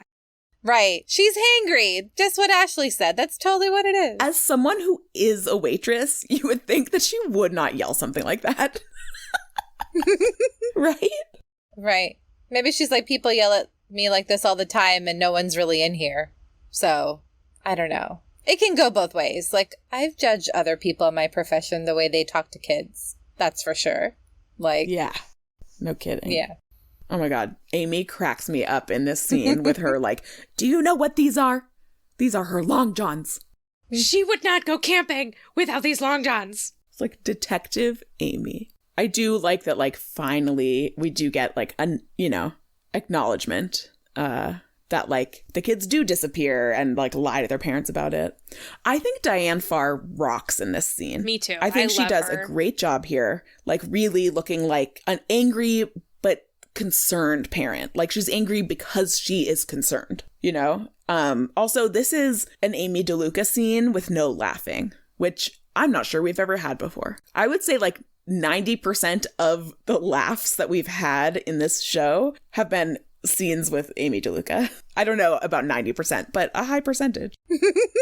Right. She's hangry. Just what Ashley said. That's totally what it is. As someone who is a waitress, you would think that she would not yell something like that. Right? Right. Maybe she's like, people yell at me like this all the time and no one's really in here. So, I don't know. It can go both ways. Like, I've judged other people in my profession the way they talk to kids. That's for sure. Like, yeah. No kidding. Yeah. Oh my God. Amy cracks me up in this scene with her like, do you know what these are? These are her long johns. She would not go camping without these long johns. It's like Detective Amy. I do like that, like, finally we do get, like, acknowledgement that, like, the kids do disappear and, like, lie to their parents about it. I think Diane Farr rocks in this scene. Me too. I think she does a great job here, like, really looking like an angry but concerned parent. Like, she's angry because she is concerned, you know? Also, this is an Amy DeLuca scene with no laughing, which I'm not sure we've ever had before. I would say, like, 90% of the laughs that we've had in this show have been scenes with Amy DeLuca. I don't know about 90%, but a high percentage.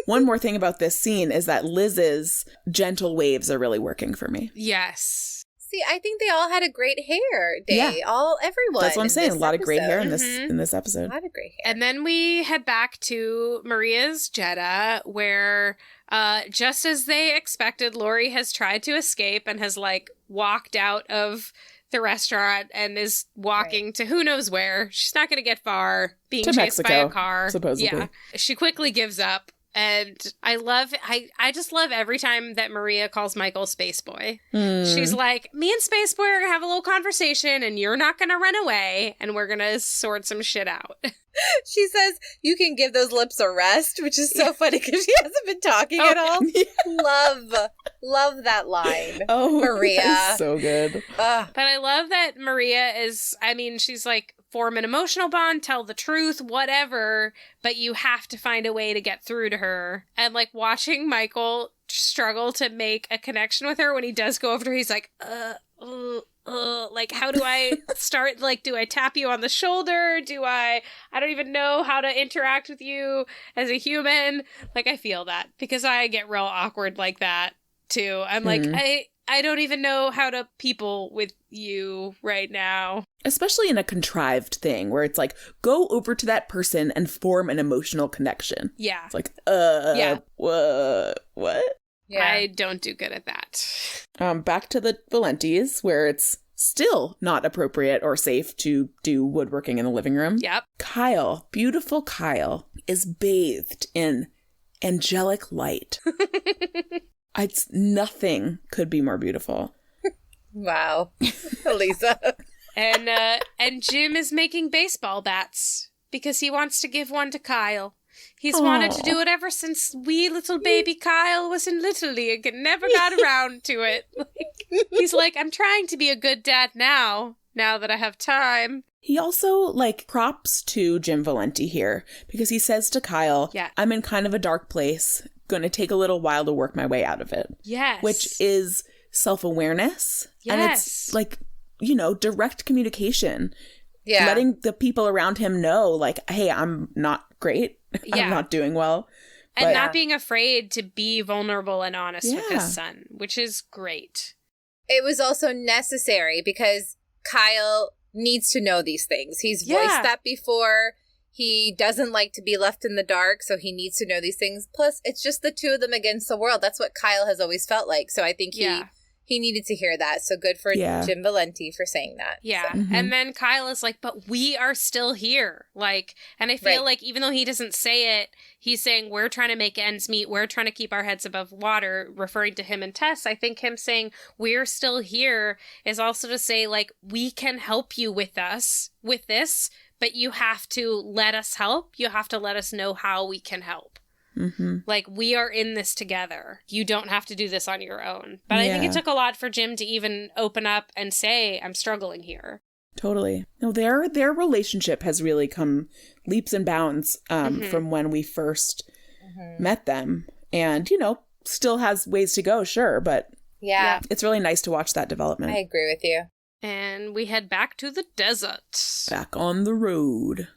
One more thing about this scene is that Liz's gentle waves are really working for me. Yes. See, I think they all had a great hair day. Yeah. Everyone. That's what I'm saying. A lot of great hair in this episode. A lot of great hair. And then we head back to Maria's Jeddah, where just as they expected, Laurie has tried to escape and has, like, walked out of the restaurant and is walking to who knows where. She's not going to get far, being to chased Mexico, by a car. supposedly. Yeah. She quickly gives up. And I just love every time that Maria calls Michael Space Boy. She's like, me and Space Boy are going to have a little conversation and you're not going to run away and we're going to sort some shit out. She says, you can give those lips a rest, which is so funny because she hasn't been talking at all. Yeah. Love that line. Oh, Maria. That's so good. But I love that Maria is, I mean, she's like, form an emotional bond, tell the truth, whatever, but you have to find a way to get through to her. And like watching Michael struggle to make a connection with her when he does go over to her, he's like, like, how do I start? Like, do I tap you on the shoulder? I don't even know how to interact with you as a human. Like, I feel that because I get real awkward like that too. I'm like, I don't even know how to people with you right now. Especially in a contrived thing where it's like, go over to that person and form an emotional connection. Yeah. It's like, yeah. What? Yeah. I don't do good at that. Back to the Valentes, where it's still not appropriate or safe to do woodworking in the living room. Yep. Kyle, beautiful Kyle, is bathed in angelic light. Nothing could be more beautiful. Wow. Aliza. And Jim is making baseball bats because he wants to give one to Kyle. He's wanted to do it ever since wee little baby Kyle was in Little League and never got around to it. He's like, I'm trying to be a good dad now that I have time. He also, like, props to Jim Valenti here because he says to Kyle, I'm in kind of a dark place. Going to take a little while to work my way out of it. Yes. Which is self-awareness. Yes. And it's, like, direct communication. Yeah. Letting the people around him know, like, hey, I'm not great. I'm not doing well. And not being afraid to be vulnerable and honest with his son, which is great. It was also necessary because Kyle needs to know these things. He's voiced that before. He doesn't like to be left in the dark, so he needs to know these things. Plus, it's just the two of them against the world. That's what Kyle has always felt like. So I think he needed to hear that. So good for Jim Valenti for saying that. Yeah. So. And then Kyle is like, but we are still here. Like, and I feel like even though he doesn't say it, he's saying we're trying to make ends meet. We're trying to keep our heads above water, referring to him and Tess. I think him saying we're still here is also to say, like, we can help you with this, but you have to let us help. You have to let us know how we can help. Mm-hmm. Like, we are in this together. You don't have to do this on your own. But I think it took a lot for Jim to even open up and say, I'm struggling here. Totally. No, their relationship has really come leaps and bounds from when we first met them. And, still has ways to go, sure. But it's really nice to watch that development. I agree with you. And we head back to the desert. Back on the road.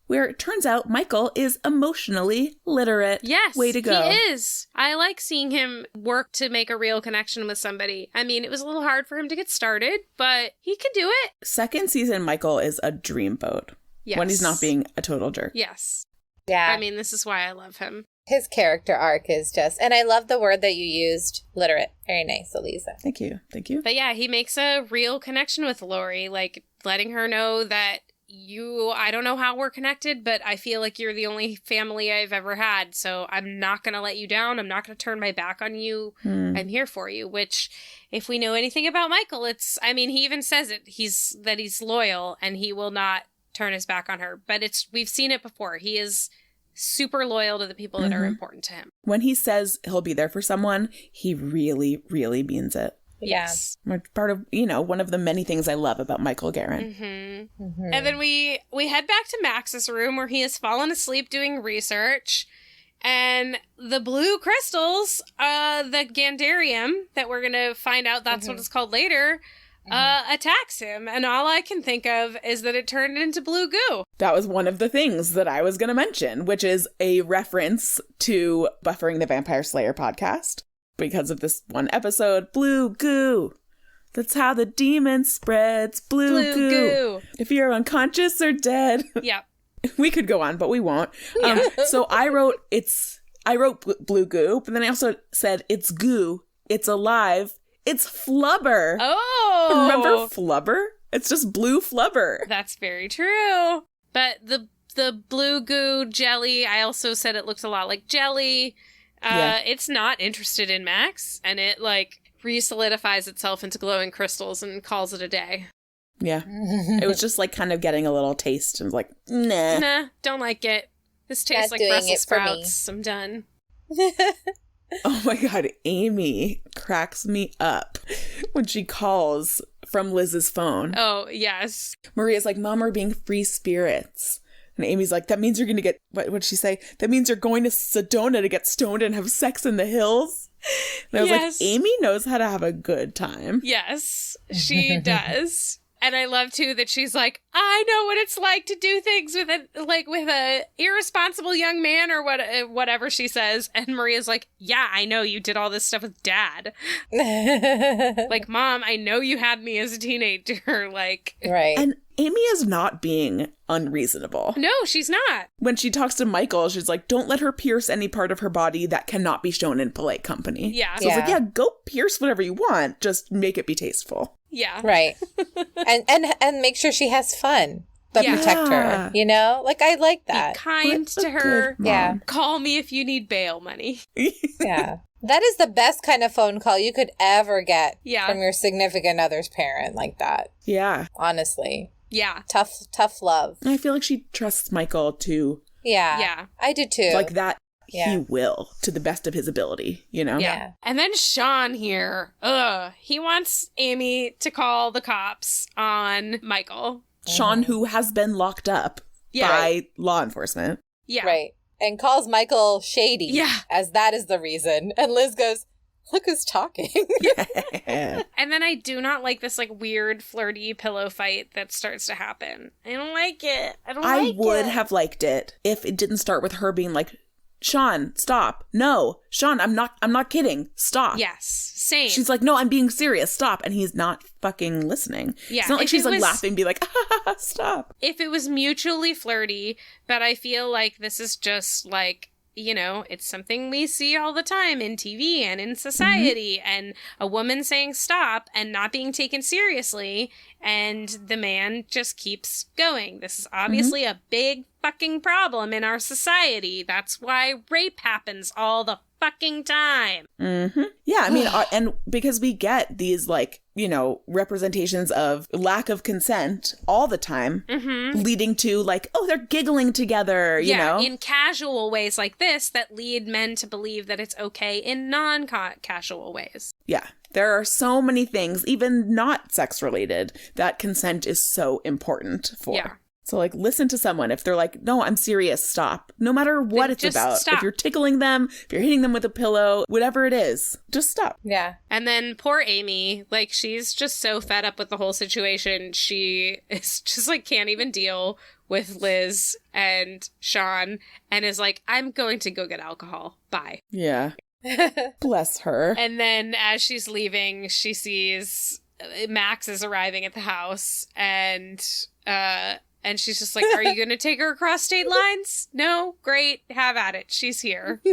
Where it turns out Michael is emotionally literate. Yes, way to go. He is. I like seeing him work to make a real connection with somebody. I mean, it was a little hard for him to get started, but he can do it. Second season, Michael is a dreamboat. Yes. When he's not being a total jerk. Yes. Yeah. I mean, this is why I love him. His character arc is just, and I love the word that you used, literate. Very nice, Aliza. Thank you. But yeah, he makes a real connection with Laurie, like letting her know that I don't know how we're connected, but I feel like you're the only family I've ever had. So I'm not going to let you down. I'm not going to turn my back on you. I'm here for you, which if we know anything about Michael, he even says it. He's loyal and he will not turn his back on her, but we've seen it before. He is super loyal to the people that are important to him. When he says he'll be there for someone, he really, really means it. Yes. Part of, one of the many things I love about Michael Guerin. Mm-hmm. Mm-hmm. And then we head back to Max's room where he has fallen asleep doing research. And the blue crystals, the Gandarium, that we're going to find out that's what it's called later, attacks him. And all I can think of is that it turned into blue goo. That was one of the things that I was going to mention, which is a reference to Buffering the Vampire Slayer podcast. Because of this one episode, blue goo. That's how the demon spreads. Blue goo. If you're unconscious or dead. Yep. We could go on, but we won't. So I wrote blue goo, but then I also said it's goo. It's alive. It's flubber. Oh. Remember flubber? It's just blue flubber. That's very true. But the blue goo jelly, I also said it looks a lot like jelly. It's not interested in Max, and it, like, re-solidifies itself into glowing crystals and calls it a day. Yeah. It was just, like, kind of getting a little taste. And was like, nah. Nah, don't like it. This tastes like Brussels sprouts. I'm done. Oh my God, Amy cracks me up when she calls from Liz's phone. Oh, yes. Maria's like, Mom, we're being free spirits. And Amy's like, that means you're going to get, what'd she say? That means you're going to Sedona to get stoned and have sex in the hills? And I was like, Amy knows how to have a good time. Yes, she does. And I love, too, that she's like, I know what it's like to do things with a irresponsible young man or whatever she says. And Maria's like, yeah, I know you did all this stuff with Dad. Like, Mom, I know you had me as a teenager. Like, right. And Amy is not being unreasonable. No, she's not. When she talks to Michael, she's like, don't let her pierce any part of her body that cannot be shown in polite company. Yeah. So it's like, yeah, go pierce whatever you want. Just make it be tasteful. Yeah. Right. and make sure she has fun. But protect her, you know? Like, I like that. Be kind to her. Yeah. Call me if you need bail money. Yeah. That is the best kind of phone call you could ever get from your significant other's parent like that. Yeah. Honestly. Yeah. Tough love. I feel like she trusts Michael to... Yeah. Yeah. I do too. Like that. He will, to the best of his ability, you know? Yeah. And then Sean here, he wants Amy to call the cops on Michael. Sean, who has been locked up by law enforcement. Yeah. Right. And calls Michael shady. Yeah. As that is the reason. And Liz goes, look who's talking. Yeah. And then I do not like this, like, weird, flirty pillow fight that starts to happen. I don't like it. I would have liked it if it didn't start with her being like, Sean, stop. No, Sean, I'm not kidding. Stop. Yes, same. She's like, no, I'm being serious. Stop. And he's not fucking listening. Yeah. It's not like she's like laughing, be like, stop. If it was mutually flirty, but I feel like this is just like, you know, it's something we see all the time in TV and in society, and a woman saying stop and not being taken seriously, and the man just keeps going. This is obviously a big fucking problem in our society. That's why rape happens all the fucking time. Yeah, I mean, and because we get these, like, you know, representations of lack of consent all the time, leading to, like, oh, they're giggling together, you know? In casual ways like this that lead men to believe that it's okay in non-casual ways. Yeah. There are so many things, even not sex related, that consent is so important for. Yeah. So, like, listen to someone. If they're like, no, I'm serious, stop. No matter what it's about. Stop. If you're tickling them, if you're hitting them with a pillow, whatever it is, just stop. Yeah. And then poor Amy, like, she's just so fed up with the whole situation. She is just, like, can't even deal with Liz and Sean and is like, I'm going to go get alcohol. Bye. Yeah. Bless her. And then as she's leaving, she sees Max is arriving at the house, and she's just like, are you going to take her across state lines? No? Great. Have at it. She's here.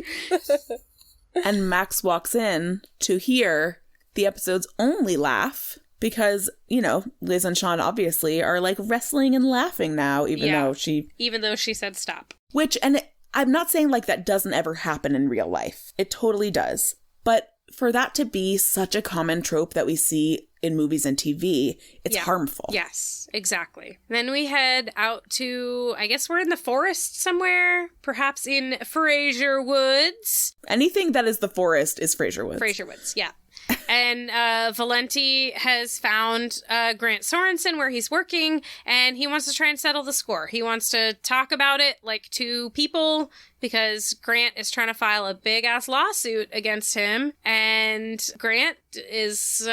And Max walks in to hear the episode's only laugh because, you know, Liz and Sean obviously are, like, wrestling and laughing now, even though she said stop. Which, and I'm not saying, like, that doesn't ever happen in real life. It totally does. But for that to be such a common trope that we see in movies and TV, it's harmful. Yes, exactly. Then we head out to, I guess we're in the forest somewhere, perhaps in Fraser Woods. Anything that is the forest is Fraser Woods. Fraser Woods, yeah. And Valenti has found Grant Sorensen where he's working, and he wants to try and settle the score. He wants to talk about it, like, to people, because Grant is trying to file a big-ass lawsuit against him, and Grant is,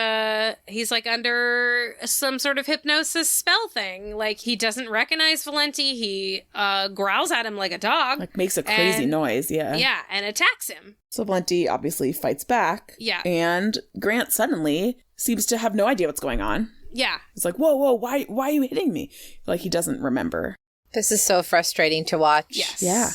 he's, like, under some sort of hypnosis spell thing. Like, he doesn't recognize Valenti. He growls at him like a dog. Like, makes a crazy noise, yeah. Yeah, and attacks him. So Valenti obviously fights back. Yeah. And Grant suddenly seems to have no idea what's going on. Yeah. He's like, whoa, why are you hitting me? Like, he doesn't remember. This is so frustrating to watch. Yes. Yeah.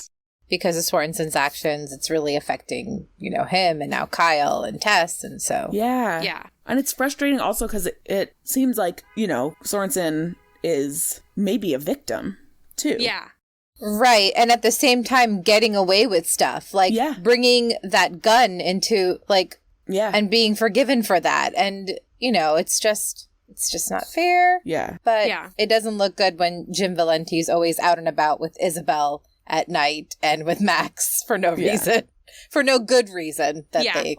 because of Sorensen's actions, it's really affecting, him and now Kyle and Tess. And so. Yeah. Yeah. And it's frustrating also because it seems like, Sorensen is maybe a victim too. Yeah. Right. And at the same time, getting away with stuff like bringing that gun into and being forgiven for that. And, it's just not fair. Yeah. But it doesn't look good when Jim Valenti's always out and about with Isabel at night and with Max for no reason. For no good reason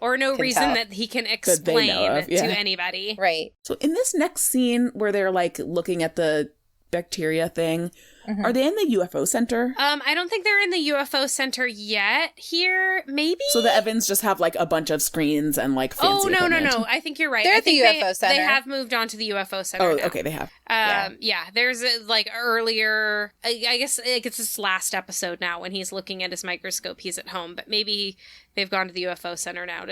or no reason that he can explain to anybody. Right. So in this next scene where they're looking at the bacteria thing, are they in the UFO center? I don't think they're in the UFO center yet here. Maybe. So the Evans just have a bunch of screens and fancy equipment. No. I think you're right. They're at the UFO center. They have moved on to the UFO center now. Okay, they have. There's earlier, I guess it's this last episode now when he's looking at his microscope. He's at home, but maybe they've gone to the UFO center now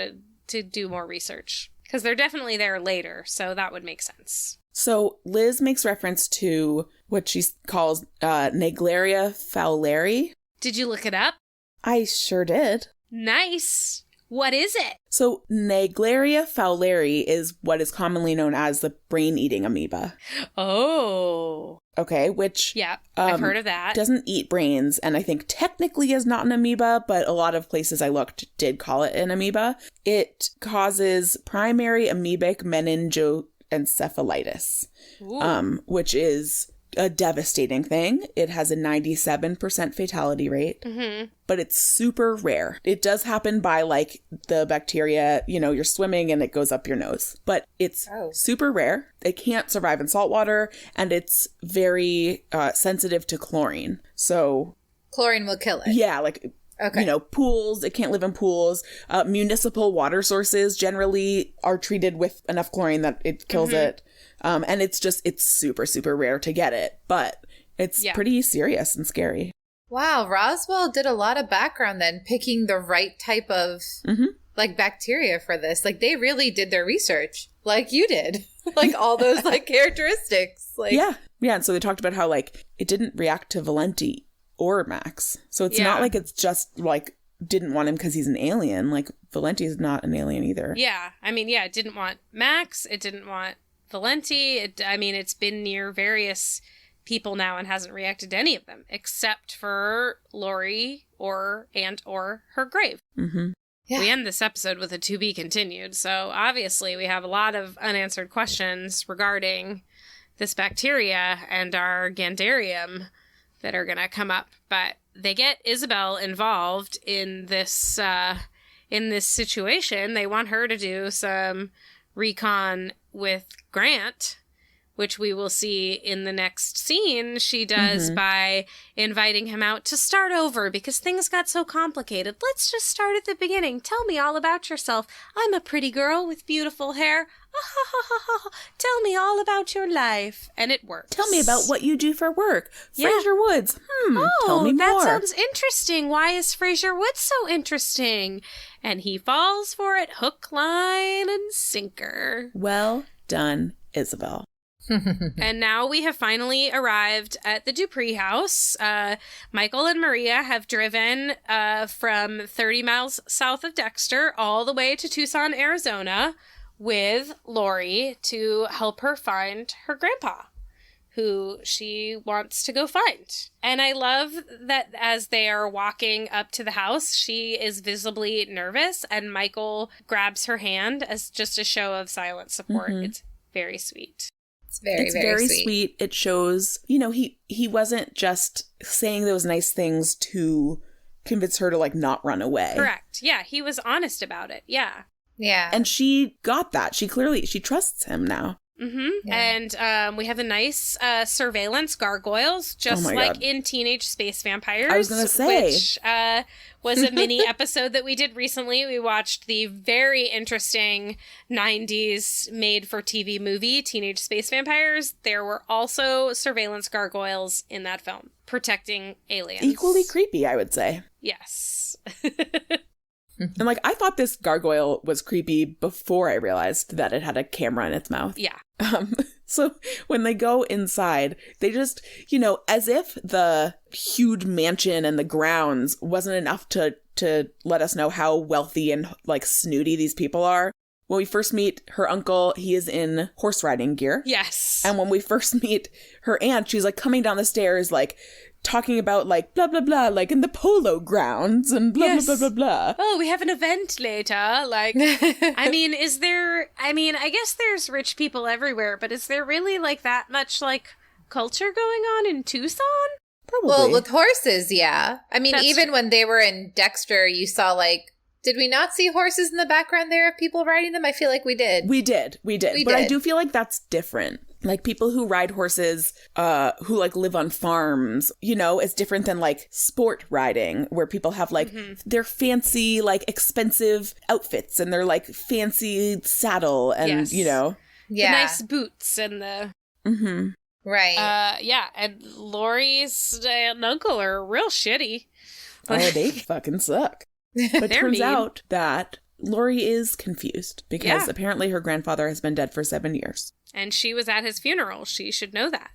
to do more research. Because they're definitely there later, so that would make sense. So Liz makes reference to what she calls Naegleria fowleri. Did you look it up? I sure did. Nice. What is it? So Naegleria fowleri is what is commonly known as the brain-eating amoeba. Oh. Okay, which... Yeah, I've heard of that. Doesn't eat brains, and I think technically is not an amoeba, but a lot of places I looked did call it an amoeba. It causes primary amoebic meningoencephalitis, which is a devastating thing. It has a 97% fatality rate, but it's super rare. It does happen by the bacteria, you're swimming and it goes up your nose, but it's super rare. It can't survive in salt water, and it's very sensitive to chlorine. So chlorine will kill it. Yeah, pools, it can't live in pools. Municipal water sources generally are treated with enough chlorine that it kills it. And it's super, super rare to get it, but it's pretty serious and scary. Wow, Roswell did a lot of background then, picking the right type of bacteria for this. They really did their research, like you did. All those characteristics. Yeah. And so they talked about how it didn't react to Valenti or Max. So it's not it's just didn't want him because he's an alien. Valenti is not an alien either. Yeah. I mean, it didn't want Max. It didn't want Valenti. It's been near various people now and hasn't reacted to any of them except for Laurie or her grave. Mm-hmm. Yeah. We end this episode with a to be continued. So obviously we have a lot of unanswered questions regarding this bacteria and our Gandarium that are going to come up, but they get Isabel involved in this situation. They want her to do some recon with Grant, which we will see in the next scene she does by inviting him out to start over because things got so complicated. Let's just start at the beginning. Tell me all about yourself. I'm a pretty girl with beautiful hair. Tell me all about your life. And it works. Tell me about what you do for work. Fraser Woods. Tell me more. That sounds interesting. Why is Fraser Woods so interesting? And he falls for it hook, line, and sinker. Well done, Isabel. And now we have finally arrived at the Dupree house. Michael and Maria have driven from 30 miles south of Dexter all the way to Tucson, Arizona with Laurie to help her find her grandpa, who she wants to go find. And I love that as they are walking up to the house, she is visibly nervous and Michael grabs her hand as just a show of silent support. It's very sweet. It's very sweet. It shows, he wasn't just saying those nice things to convince her to not run away. Correct. Yeah, he was honest about it. Yeah. Yeah. And she got that. She trusts him now. Yeah. And we have a nice surveillance gargoyles, just God. In Teenage Space Vampires. I was going to say. Which was a mini episode that we did recently. We watched the very interesting 90s made-for-TV movie, Teenage Space Vampires. There were also surveillance gargoyles in that film, protecting aliens. Equally creepy, I would say. Yes. And I thought this gargoyle was creepy before I realized that it had a camera in its mouth. Yeah. So when they go inside, they just, as if the huge mansion and the grounds wasn't enough to let us know how wealthy and like snooty these people are. When we first meet her uncle, he is in horse riding gear. Yes. And when we first meet her aunt, she's like coming down the stairs, like talking about like blah, blah, blah, like in the polo grounds and blah, yes. blah, blah, blah, blah. Oh, we have an event later. Like, I guess there's rich people everywhere, but is there really like that much like culture going on in Tucson? Probably. Well, with horses, yeah. I mean, That's even true. when they were in Dexter, you saw like, did we not see horses in the background there of people riding them? I feel like we did. We did. But I do feel like that's different. Like people who ride horses, who like live on farms, it's different than like sport riding where people have like their fancy, like expensive outfits and their like fancy saddle and, The Yeah. nice boots and the... Mm-hmm. Right. And Laurie's aunt and uncle are real shitty. Oh, they fucking suck. But it They're turns mean. out that Laurie is confused because apparently her grandfather has been dead for 7 years. And she was at his funeral. She should know that.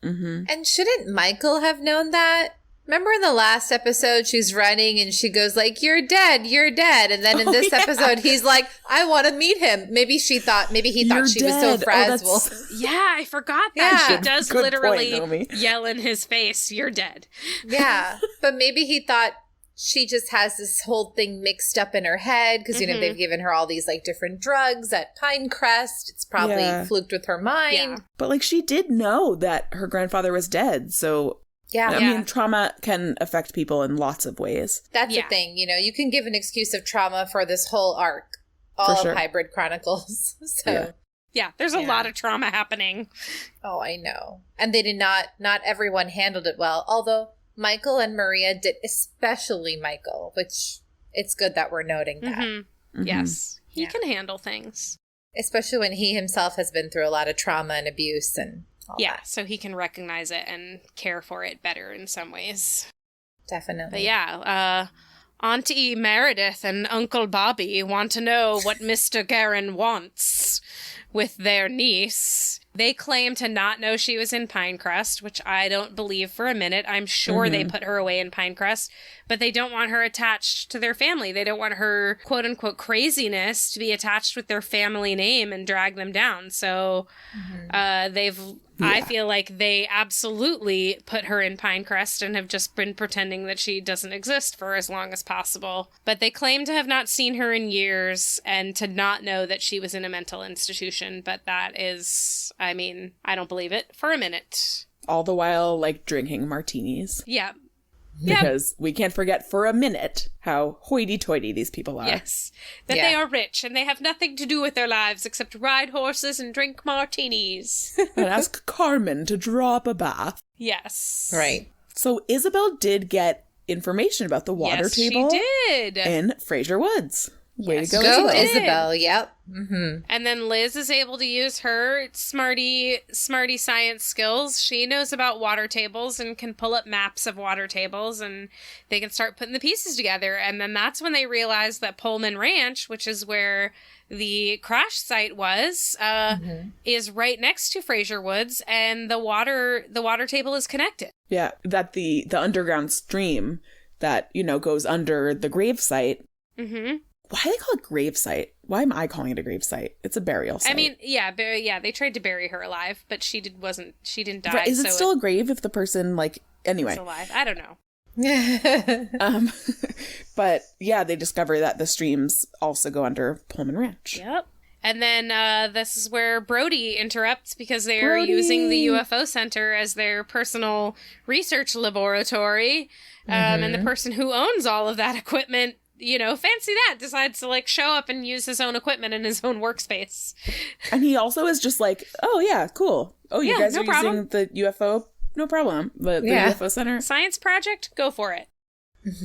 Mm-hmm. And shouldn't Michael have known that? Remember in the last episode, she's running and she goes like, you're dead. And then in this episode, he's like, I want to meet him. Maybe he thought she was so frazzled. Yeah, I forgot that. Yeah. She does Good literally point, Nomi. yell in his face, you're dead. Yeah. But maybe he thought she just has this whole thing mixed up in her head because, they've given her all these like different drugs at Pinecrest. It's probably fluked with her mind. Yeah. But like she did know that her grandfather was dead. So, I mean, trauma can affect people in lots of ways. That's the thing. You can give an excuse of trauma for this whole arc. All For sure. of Hybrid Chronicles. So, Yeah, there's a lot of trauma happening. Oh, I know. And they did not everyone handled it well. Although Michael and Maria did, especially Michael, which it's good that we're noting that. Mm-hmm. Yes. He can handle things. Especially when he himself has been through a lot of trauma and abuse and all that. So he can recognize it and care for it better in some ways. Definitely. But Auntie Meredith and Uncle Bobby want to know what Mr. Guerin wants with their niece. They claim to not know she was in Pinecrest, which I don't believe for a minute. I'm sure they put her away in Pinecrest, but they don't want her attached to their family. They don't want her quote-unquote craziness to be attached with their family name and drag them down. So I feel like they absolutely put her in Pinecrest and have just been pretending that she doesn't exist for as long as possible. But they claim to have not seen her in years and to not know that she was in a mental institution. But that is, I mean, I don't believe it for a minute. All the while, like, drinking martinis. Yeah. Because we can't forget for a minute how hoity-toity these people are. Yes. That they are rich and they have nothing to do with their lives except ride horses and drink martinis. And ask Carmen to draw up a bath. Yes. Right. So Isabel did get information about the water table. She did. In Fraser Woods. Way to go, Go, Isabel. Isabel. Yep. Mm-hmm. And then Liz is able to use her smarty science skills. She knows about water tables and can pull up maps of water tables, and they can start putting the pieces together. And then that's when they realize that Pullman Ranch, which is where the crash site was, is right next to Fraser Woods, and the water table is connected. Yeah, that the underground stream that, goes under the grave site. Mm-hmm. Why do they call it grave site? Why am I calling it a grave site? It's a burial site. I mean, they tried to bury her alive, but she didn't die. Right, is it still a grave if the person, anyway. Is alive? I don't know. But yeah, they discover that the streams also go under Pullman Ranch. Yep. And then this is where Brody interrupts because they are using the UFO Center as their personal research laboratory. And the person who owns all of that equipment, fancy that, decides to show up and use his own equipment in his own workspace. And he also is just like, oh yeah, cool. Oh, you guys are using the UFO? No problem. The UFO Center? Science project? Go for it.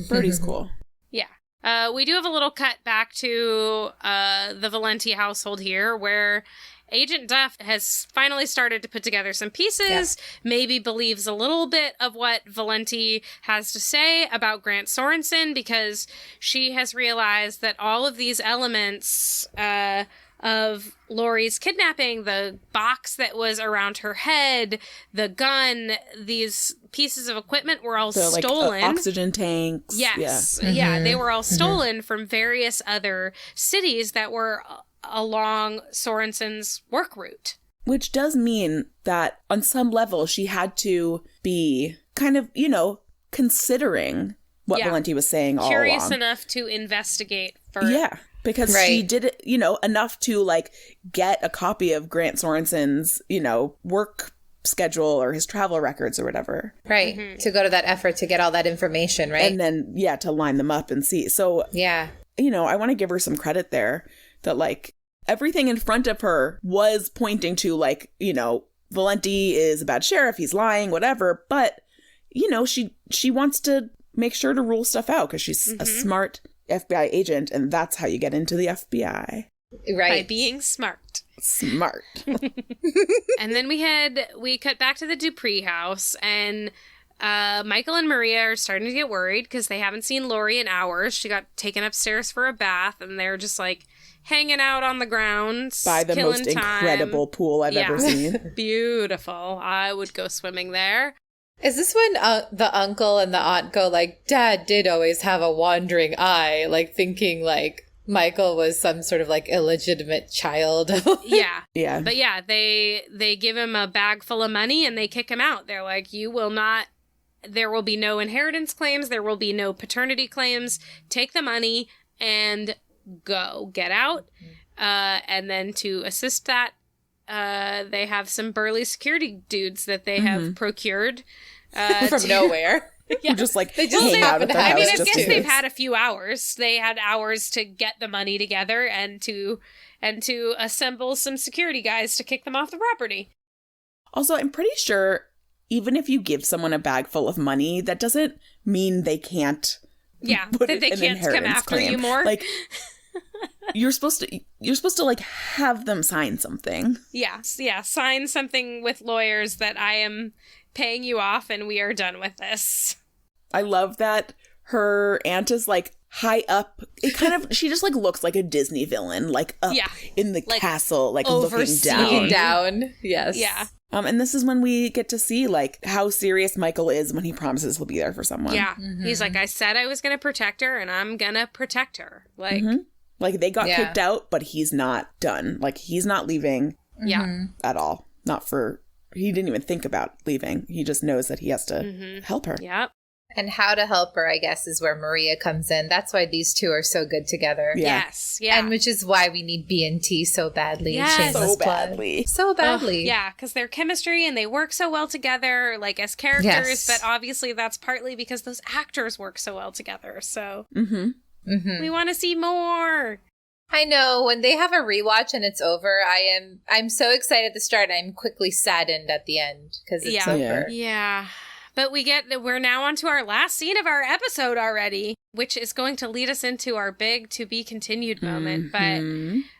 Brody's cool. Yeah. We do have a little cut back to the Valenti household here where Agent Duff has finally started to put together some pieces, maybe believes a little bit of what Valenti has to say about Grant Sorensen, because she has realized that all of these elements of Laurie's kidnapping, the box that was around her head, the gun, these pieces of equipment were all stolen. Oxygen tanks. Yes. Yeah, they were all stolen from various other cities that were along Sorensen's work route. Which does mean that on some level she had to be kind of, considering what Valenti was saying all along. Curious enough to investigate further. Yeah. Because she did it, enough to, get a copy of Grant Sorensen's, work schedule or his travel records or whatever. Right. Mm-hmm. To go to that effort to get all that information, right? And then, to line them up and see. So, I want to give her some credit there that, everything in front of her was pointing to, Valenti is a bad sheriff, he's lying, whatever. But, she wants to make sure to rule stuff out because she's a smart FBI agent, and that's how you get into the FBI. Right. By being smart. Smart. And then we cut back to the Dupree house, and Michael and Maria are starting to get worried because they haven't seen Laurie in hours. She got taken upstairs for a bath, and they're just hanging out on the grounds by the most incredible pool I've ever seen. Beautiful. I would go swimming there. Is this when the uncle and the aunt go Dad did always have a wandering eye, thinking Michael was some sort of illegitimate child? Yeah. Yeah. But yeah, they give him a bag full of money and they kick him out. They're like, there will be no inheritance claims. There will be no paternity claims. Take the money and go. Get out. And then to assist that, they have some burly security dudes that they have procured from nowhere. Yeah. Just they just hang out at the house. I mean, I guess they've had a few hours. They had hours to get the money together and to assemble some security guys to kick them off the property. Also, I'm pretty sure even if you give someone a bag full of money, that doesn't mean they can't. Yeah, that they can't come after you more. You're supposed to have them sign something. Yeah, sign something with lawyers that I am paying you off and we are done with this. I love that her aunt is high up. It kind of she just looks like a Disney villain, up in the castle, looking down. Yes. Yeah. And this is when we get to see how serious Michael is when he promises he'll be there for someone. Yeah. Mm-hmm. He's I said I was going to protect her and I'm going to protect her. They got kicked out, but he's not done. He's not leaving at all. He didn't even think about leaving. He just knows that he has to help her. Yep. And how to help her, I guess, is where Maria comes in. That's why these two are so good together. Yeah. Yes. Yeah. And which is why we need B&T so badly. Yes. So badly. So badly. Yeah, because their chemistry and they work so well together, as characters. Yes. But obviously that's partly because those actors work so well together. So we want to see more. I know. When they have a rewatch and it's over, I'm so excited at the start. I'm quickly saddened at the end because it's over. Yeah. But we're now on to our last scene of our episode already, which is going to lead us into our big to be continued moment. But,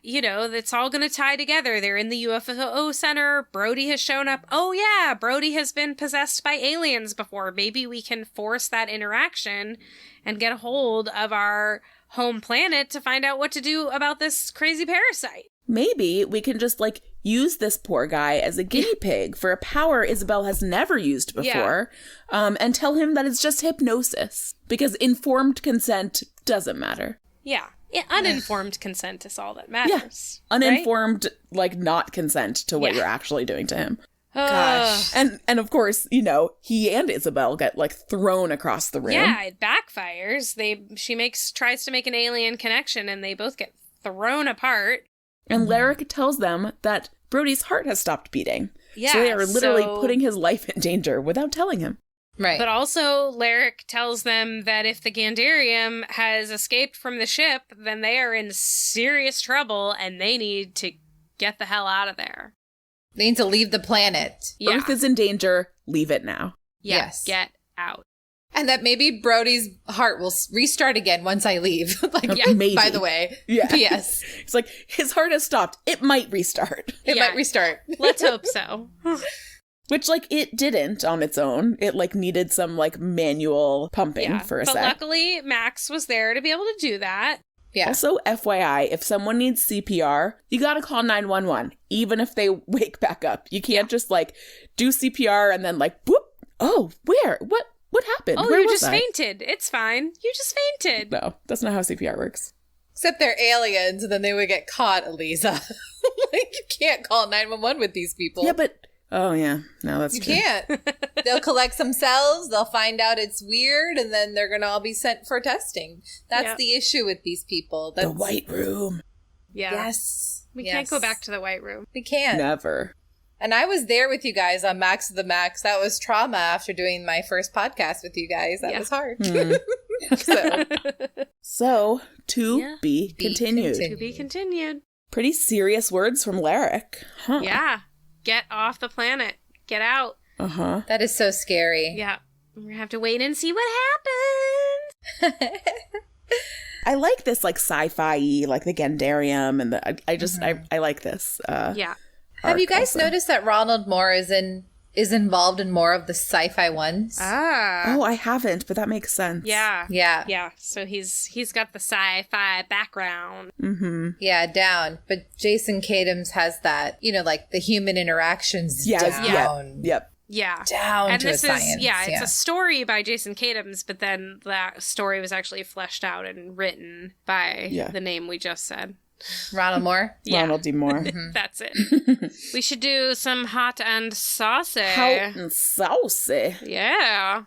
it's all going to tie together. They're in the UFO center. Brody has shown up. Oh, yeah. Brody has been possessed by aliens before. Maybe we can force that interaction and get a hold of our home planet to find out what to do about this crazy parasite. Maybe we can just use this poor guy as a guinea pig for a power Isabel has never used before, and tell him that it's just hypnosis because informed consent doesn't matter. Yeah. Uninformed consent is all that matters. Yeah. Uninformed, not consent to what you're actually doing to him. Gosh. And of course, he and Isabel get thrown across the room. Yeah, it backfires. She tries to make an alien connection and they both get thrown apart. And Larrick tells them that Brody's heart has stopped beating. Yeah, so they are literally putting his life in danger without telling him. Right. But also, Larrick tells them that if the Gandarium has escaped from the ship, then they are in serious trouble and they need to get the hell out of there. They need to leave the planet. Yeah. Earth is in danger. Leave it now. Yes. Get out. And that maybe Brody's heart will restart again once I leave. Maybe. By the way. Yeah. P.S. It's his heart has stopped. It might restart. It might restart. Let's hope so. Which, it didn't on its own. It, needed some, manual pumping for a but sec. But luckily, Max was there to be able to do that. Yeah. Also, FYI, if someone needs CPR, you gotta call 911, even if they wake back up. You can't just like do CPR and then like, whoop. Oh, where? What happened? Oh, Where you was just I? fainted. It's fine. You just fainted. No, that's not how CPR works. Except they're aliens, and then they would get caught, Aliza. Like, you can't call 911 with these people. Yeah, but... Oh, yeah. No, that's true. You can't. They'll collect some cells, they'll find out it's weird, and then they're going to all be sent for testing. That's the issue with these people. That's... The White Room. Yeah. Yes. We can't go back to the White Room. We can't. Never. And I was there with you guys on Max of the Max. That was trauma after doing my first podcast with you guys. That was hard. So, to be continued. To be continued. Pretty serious words from Larrick. Huh. Yeah. Get off the planet. Get out. Uh-huh. That is so scary. Yeah. We're going to have to wait and see what happens. I like this, like, sci-fi-y, like the Gandarium, and I like this. Yeah. Have you guys noticed that Ronald Moore is involved in more of the sci-fi ones? Oh, I haven't, but that makes sense. Yeah. Yeah. Yeah. So he's got the sci-fi background. Mm-hmm. Yeah, down. But Jason Katims has that, like the human interactions down. Yep. Yeah. Down and to this a science. It's a story by Jason Katims, but then that story was actually fleshed out and written by the name we just said. Ronald Moore? Yeah. Ronald D. Moore. That's it. We should do some hot and saucy. Hot and saucy. Yeah.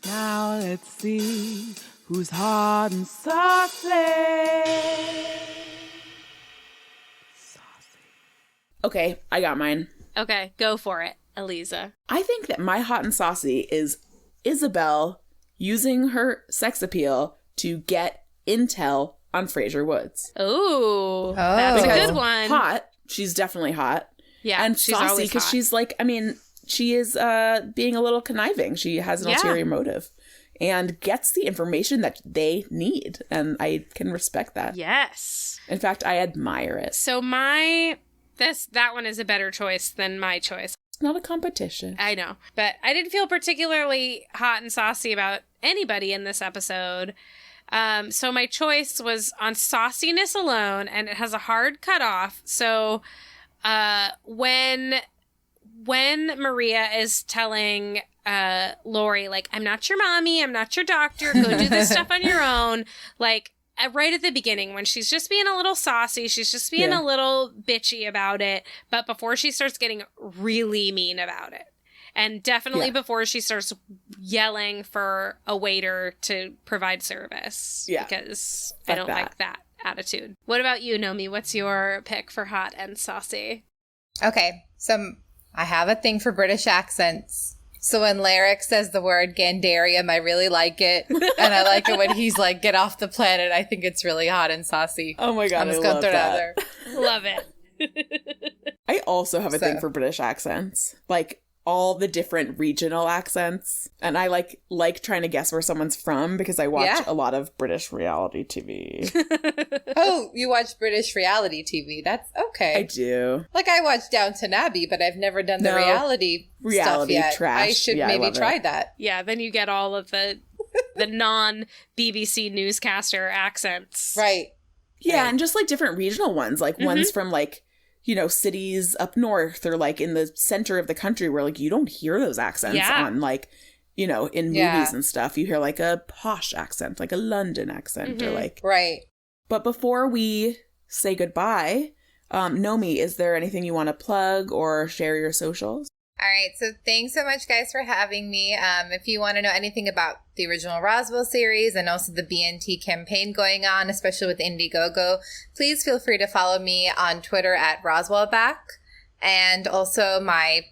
Now let's see who's hot and saucy. Okay, I got mine. Okay, go for it, Aliza. I think that my hot and saucy is Isabel using her sex appeal to get intel on Fraser Woods. Ooh, that's a good one. Hot. She's definitely hot. Yeah, and she's saucy always because hot. she's like, I mean, she is being a little conniving. She has an ulterior motive and gets the information that they need. And I can respect that. Yes. In fact, I admire it. So that one is a better choice than my choice. It's not a competition. I know. But I didn't feel particularly hot and saucy about anybody in this episode. So my choice was on sauciness alone, and it has a hard cutoff. So when Maria is telling Laurie, like, I'm not your mommy, I'm not your doctor, go do this stuff on your own, like, right at the beginning, when she's just being a little saucy, she's just being a little bitchy about it, but before she starts getting really mean about it. And definitely before she starts yelling for a waiter to provide service. Yeah. Because I don't like that attitude. What about you, Nomi? What's your pick for hot and saucy? Okay, so I have a thing for British accents. So when Larrick says the word Gandarium, I really like it. And I like it when he's like, get off the planet. I think it's really hot and saucy. Oh my God, I'm just going to throw that out there. Love it. I also have a thing for British accents. Like, all the different regional accents. And I like trying to guess where someone's from because I watch a lot of British reality TV. Oh, you watch British reality TV. That's okay. I do. Like, I watch Downton Abbey, but I've never done the reality stuff yet. Trash. I should maybe try that. Yeah, then you get all of the non-BBC newscaster accents. Right. Yeah, and just like different regional ones. Like ones from like, cities up north or like in the center of the country where like you don't hear those accents on like, in movies and stuff. You hear like a posh accent, like a London accent or like. Right. But before we say goodbye, Nomi, is there anything you want to plug or share your socials? All right. So thanks so much, guys, for having me. If you want to know anything about the original Roswell series and also the BNT campaign going on, especially with Indiegogo, please feel free to follow me on Twitter at Roswellback. And also my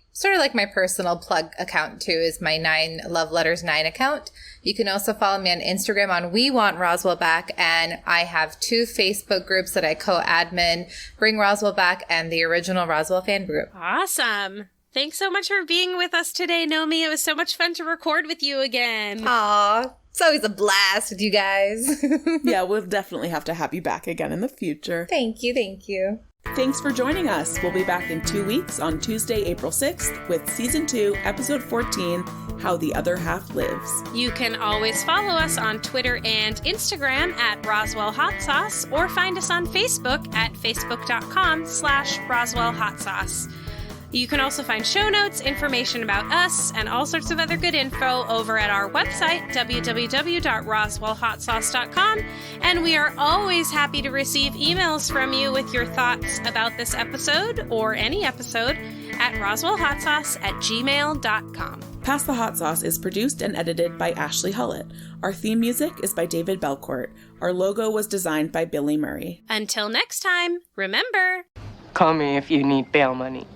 personal plug account too is my 9 Love Letters 9 account. You can also follow me on Instagram on We Want Roswell Back, and I have 2 Facebook groups that I co-admin, Bring Roswell Back and the Original Roswell Fan Group. Awesome. Thanks so much for being with us today, Nomi. It was so much fun to record with you again. Aw, it's always a blast with you guys. Yeah, we'll definitely have to have you back again in the future. Thank you. Thanks for joining us. We'll be back in 2 weeks on Tuesday, April 6th with Season 2, Episode 14, how the other half lives. You can always follow us on Twitter and Instagram at Roswell Hot Sauce, or find us on Facebook at facebook.com/Roswell Hot Sauce. You can also find show notes, information about us, and all sorts of other good info over at our website, www.roswellhotsauce.com. And we are always happy to receive emails from you with your thoughts about this episode or any episode at roswellhotsauce@gmail.com. Pass the Hot Sauce is produced and edited by Ashley Hullett. Our theme music is by David Belcourt. Our logo was designed by Billy Murray. Until next time, remember... Call me if you need bail money.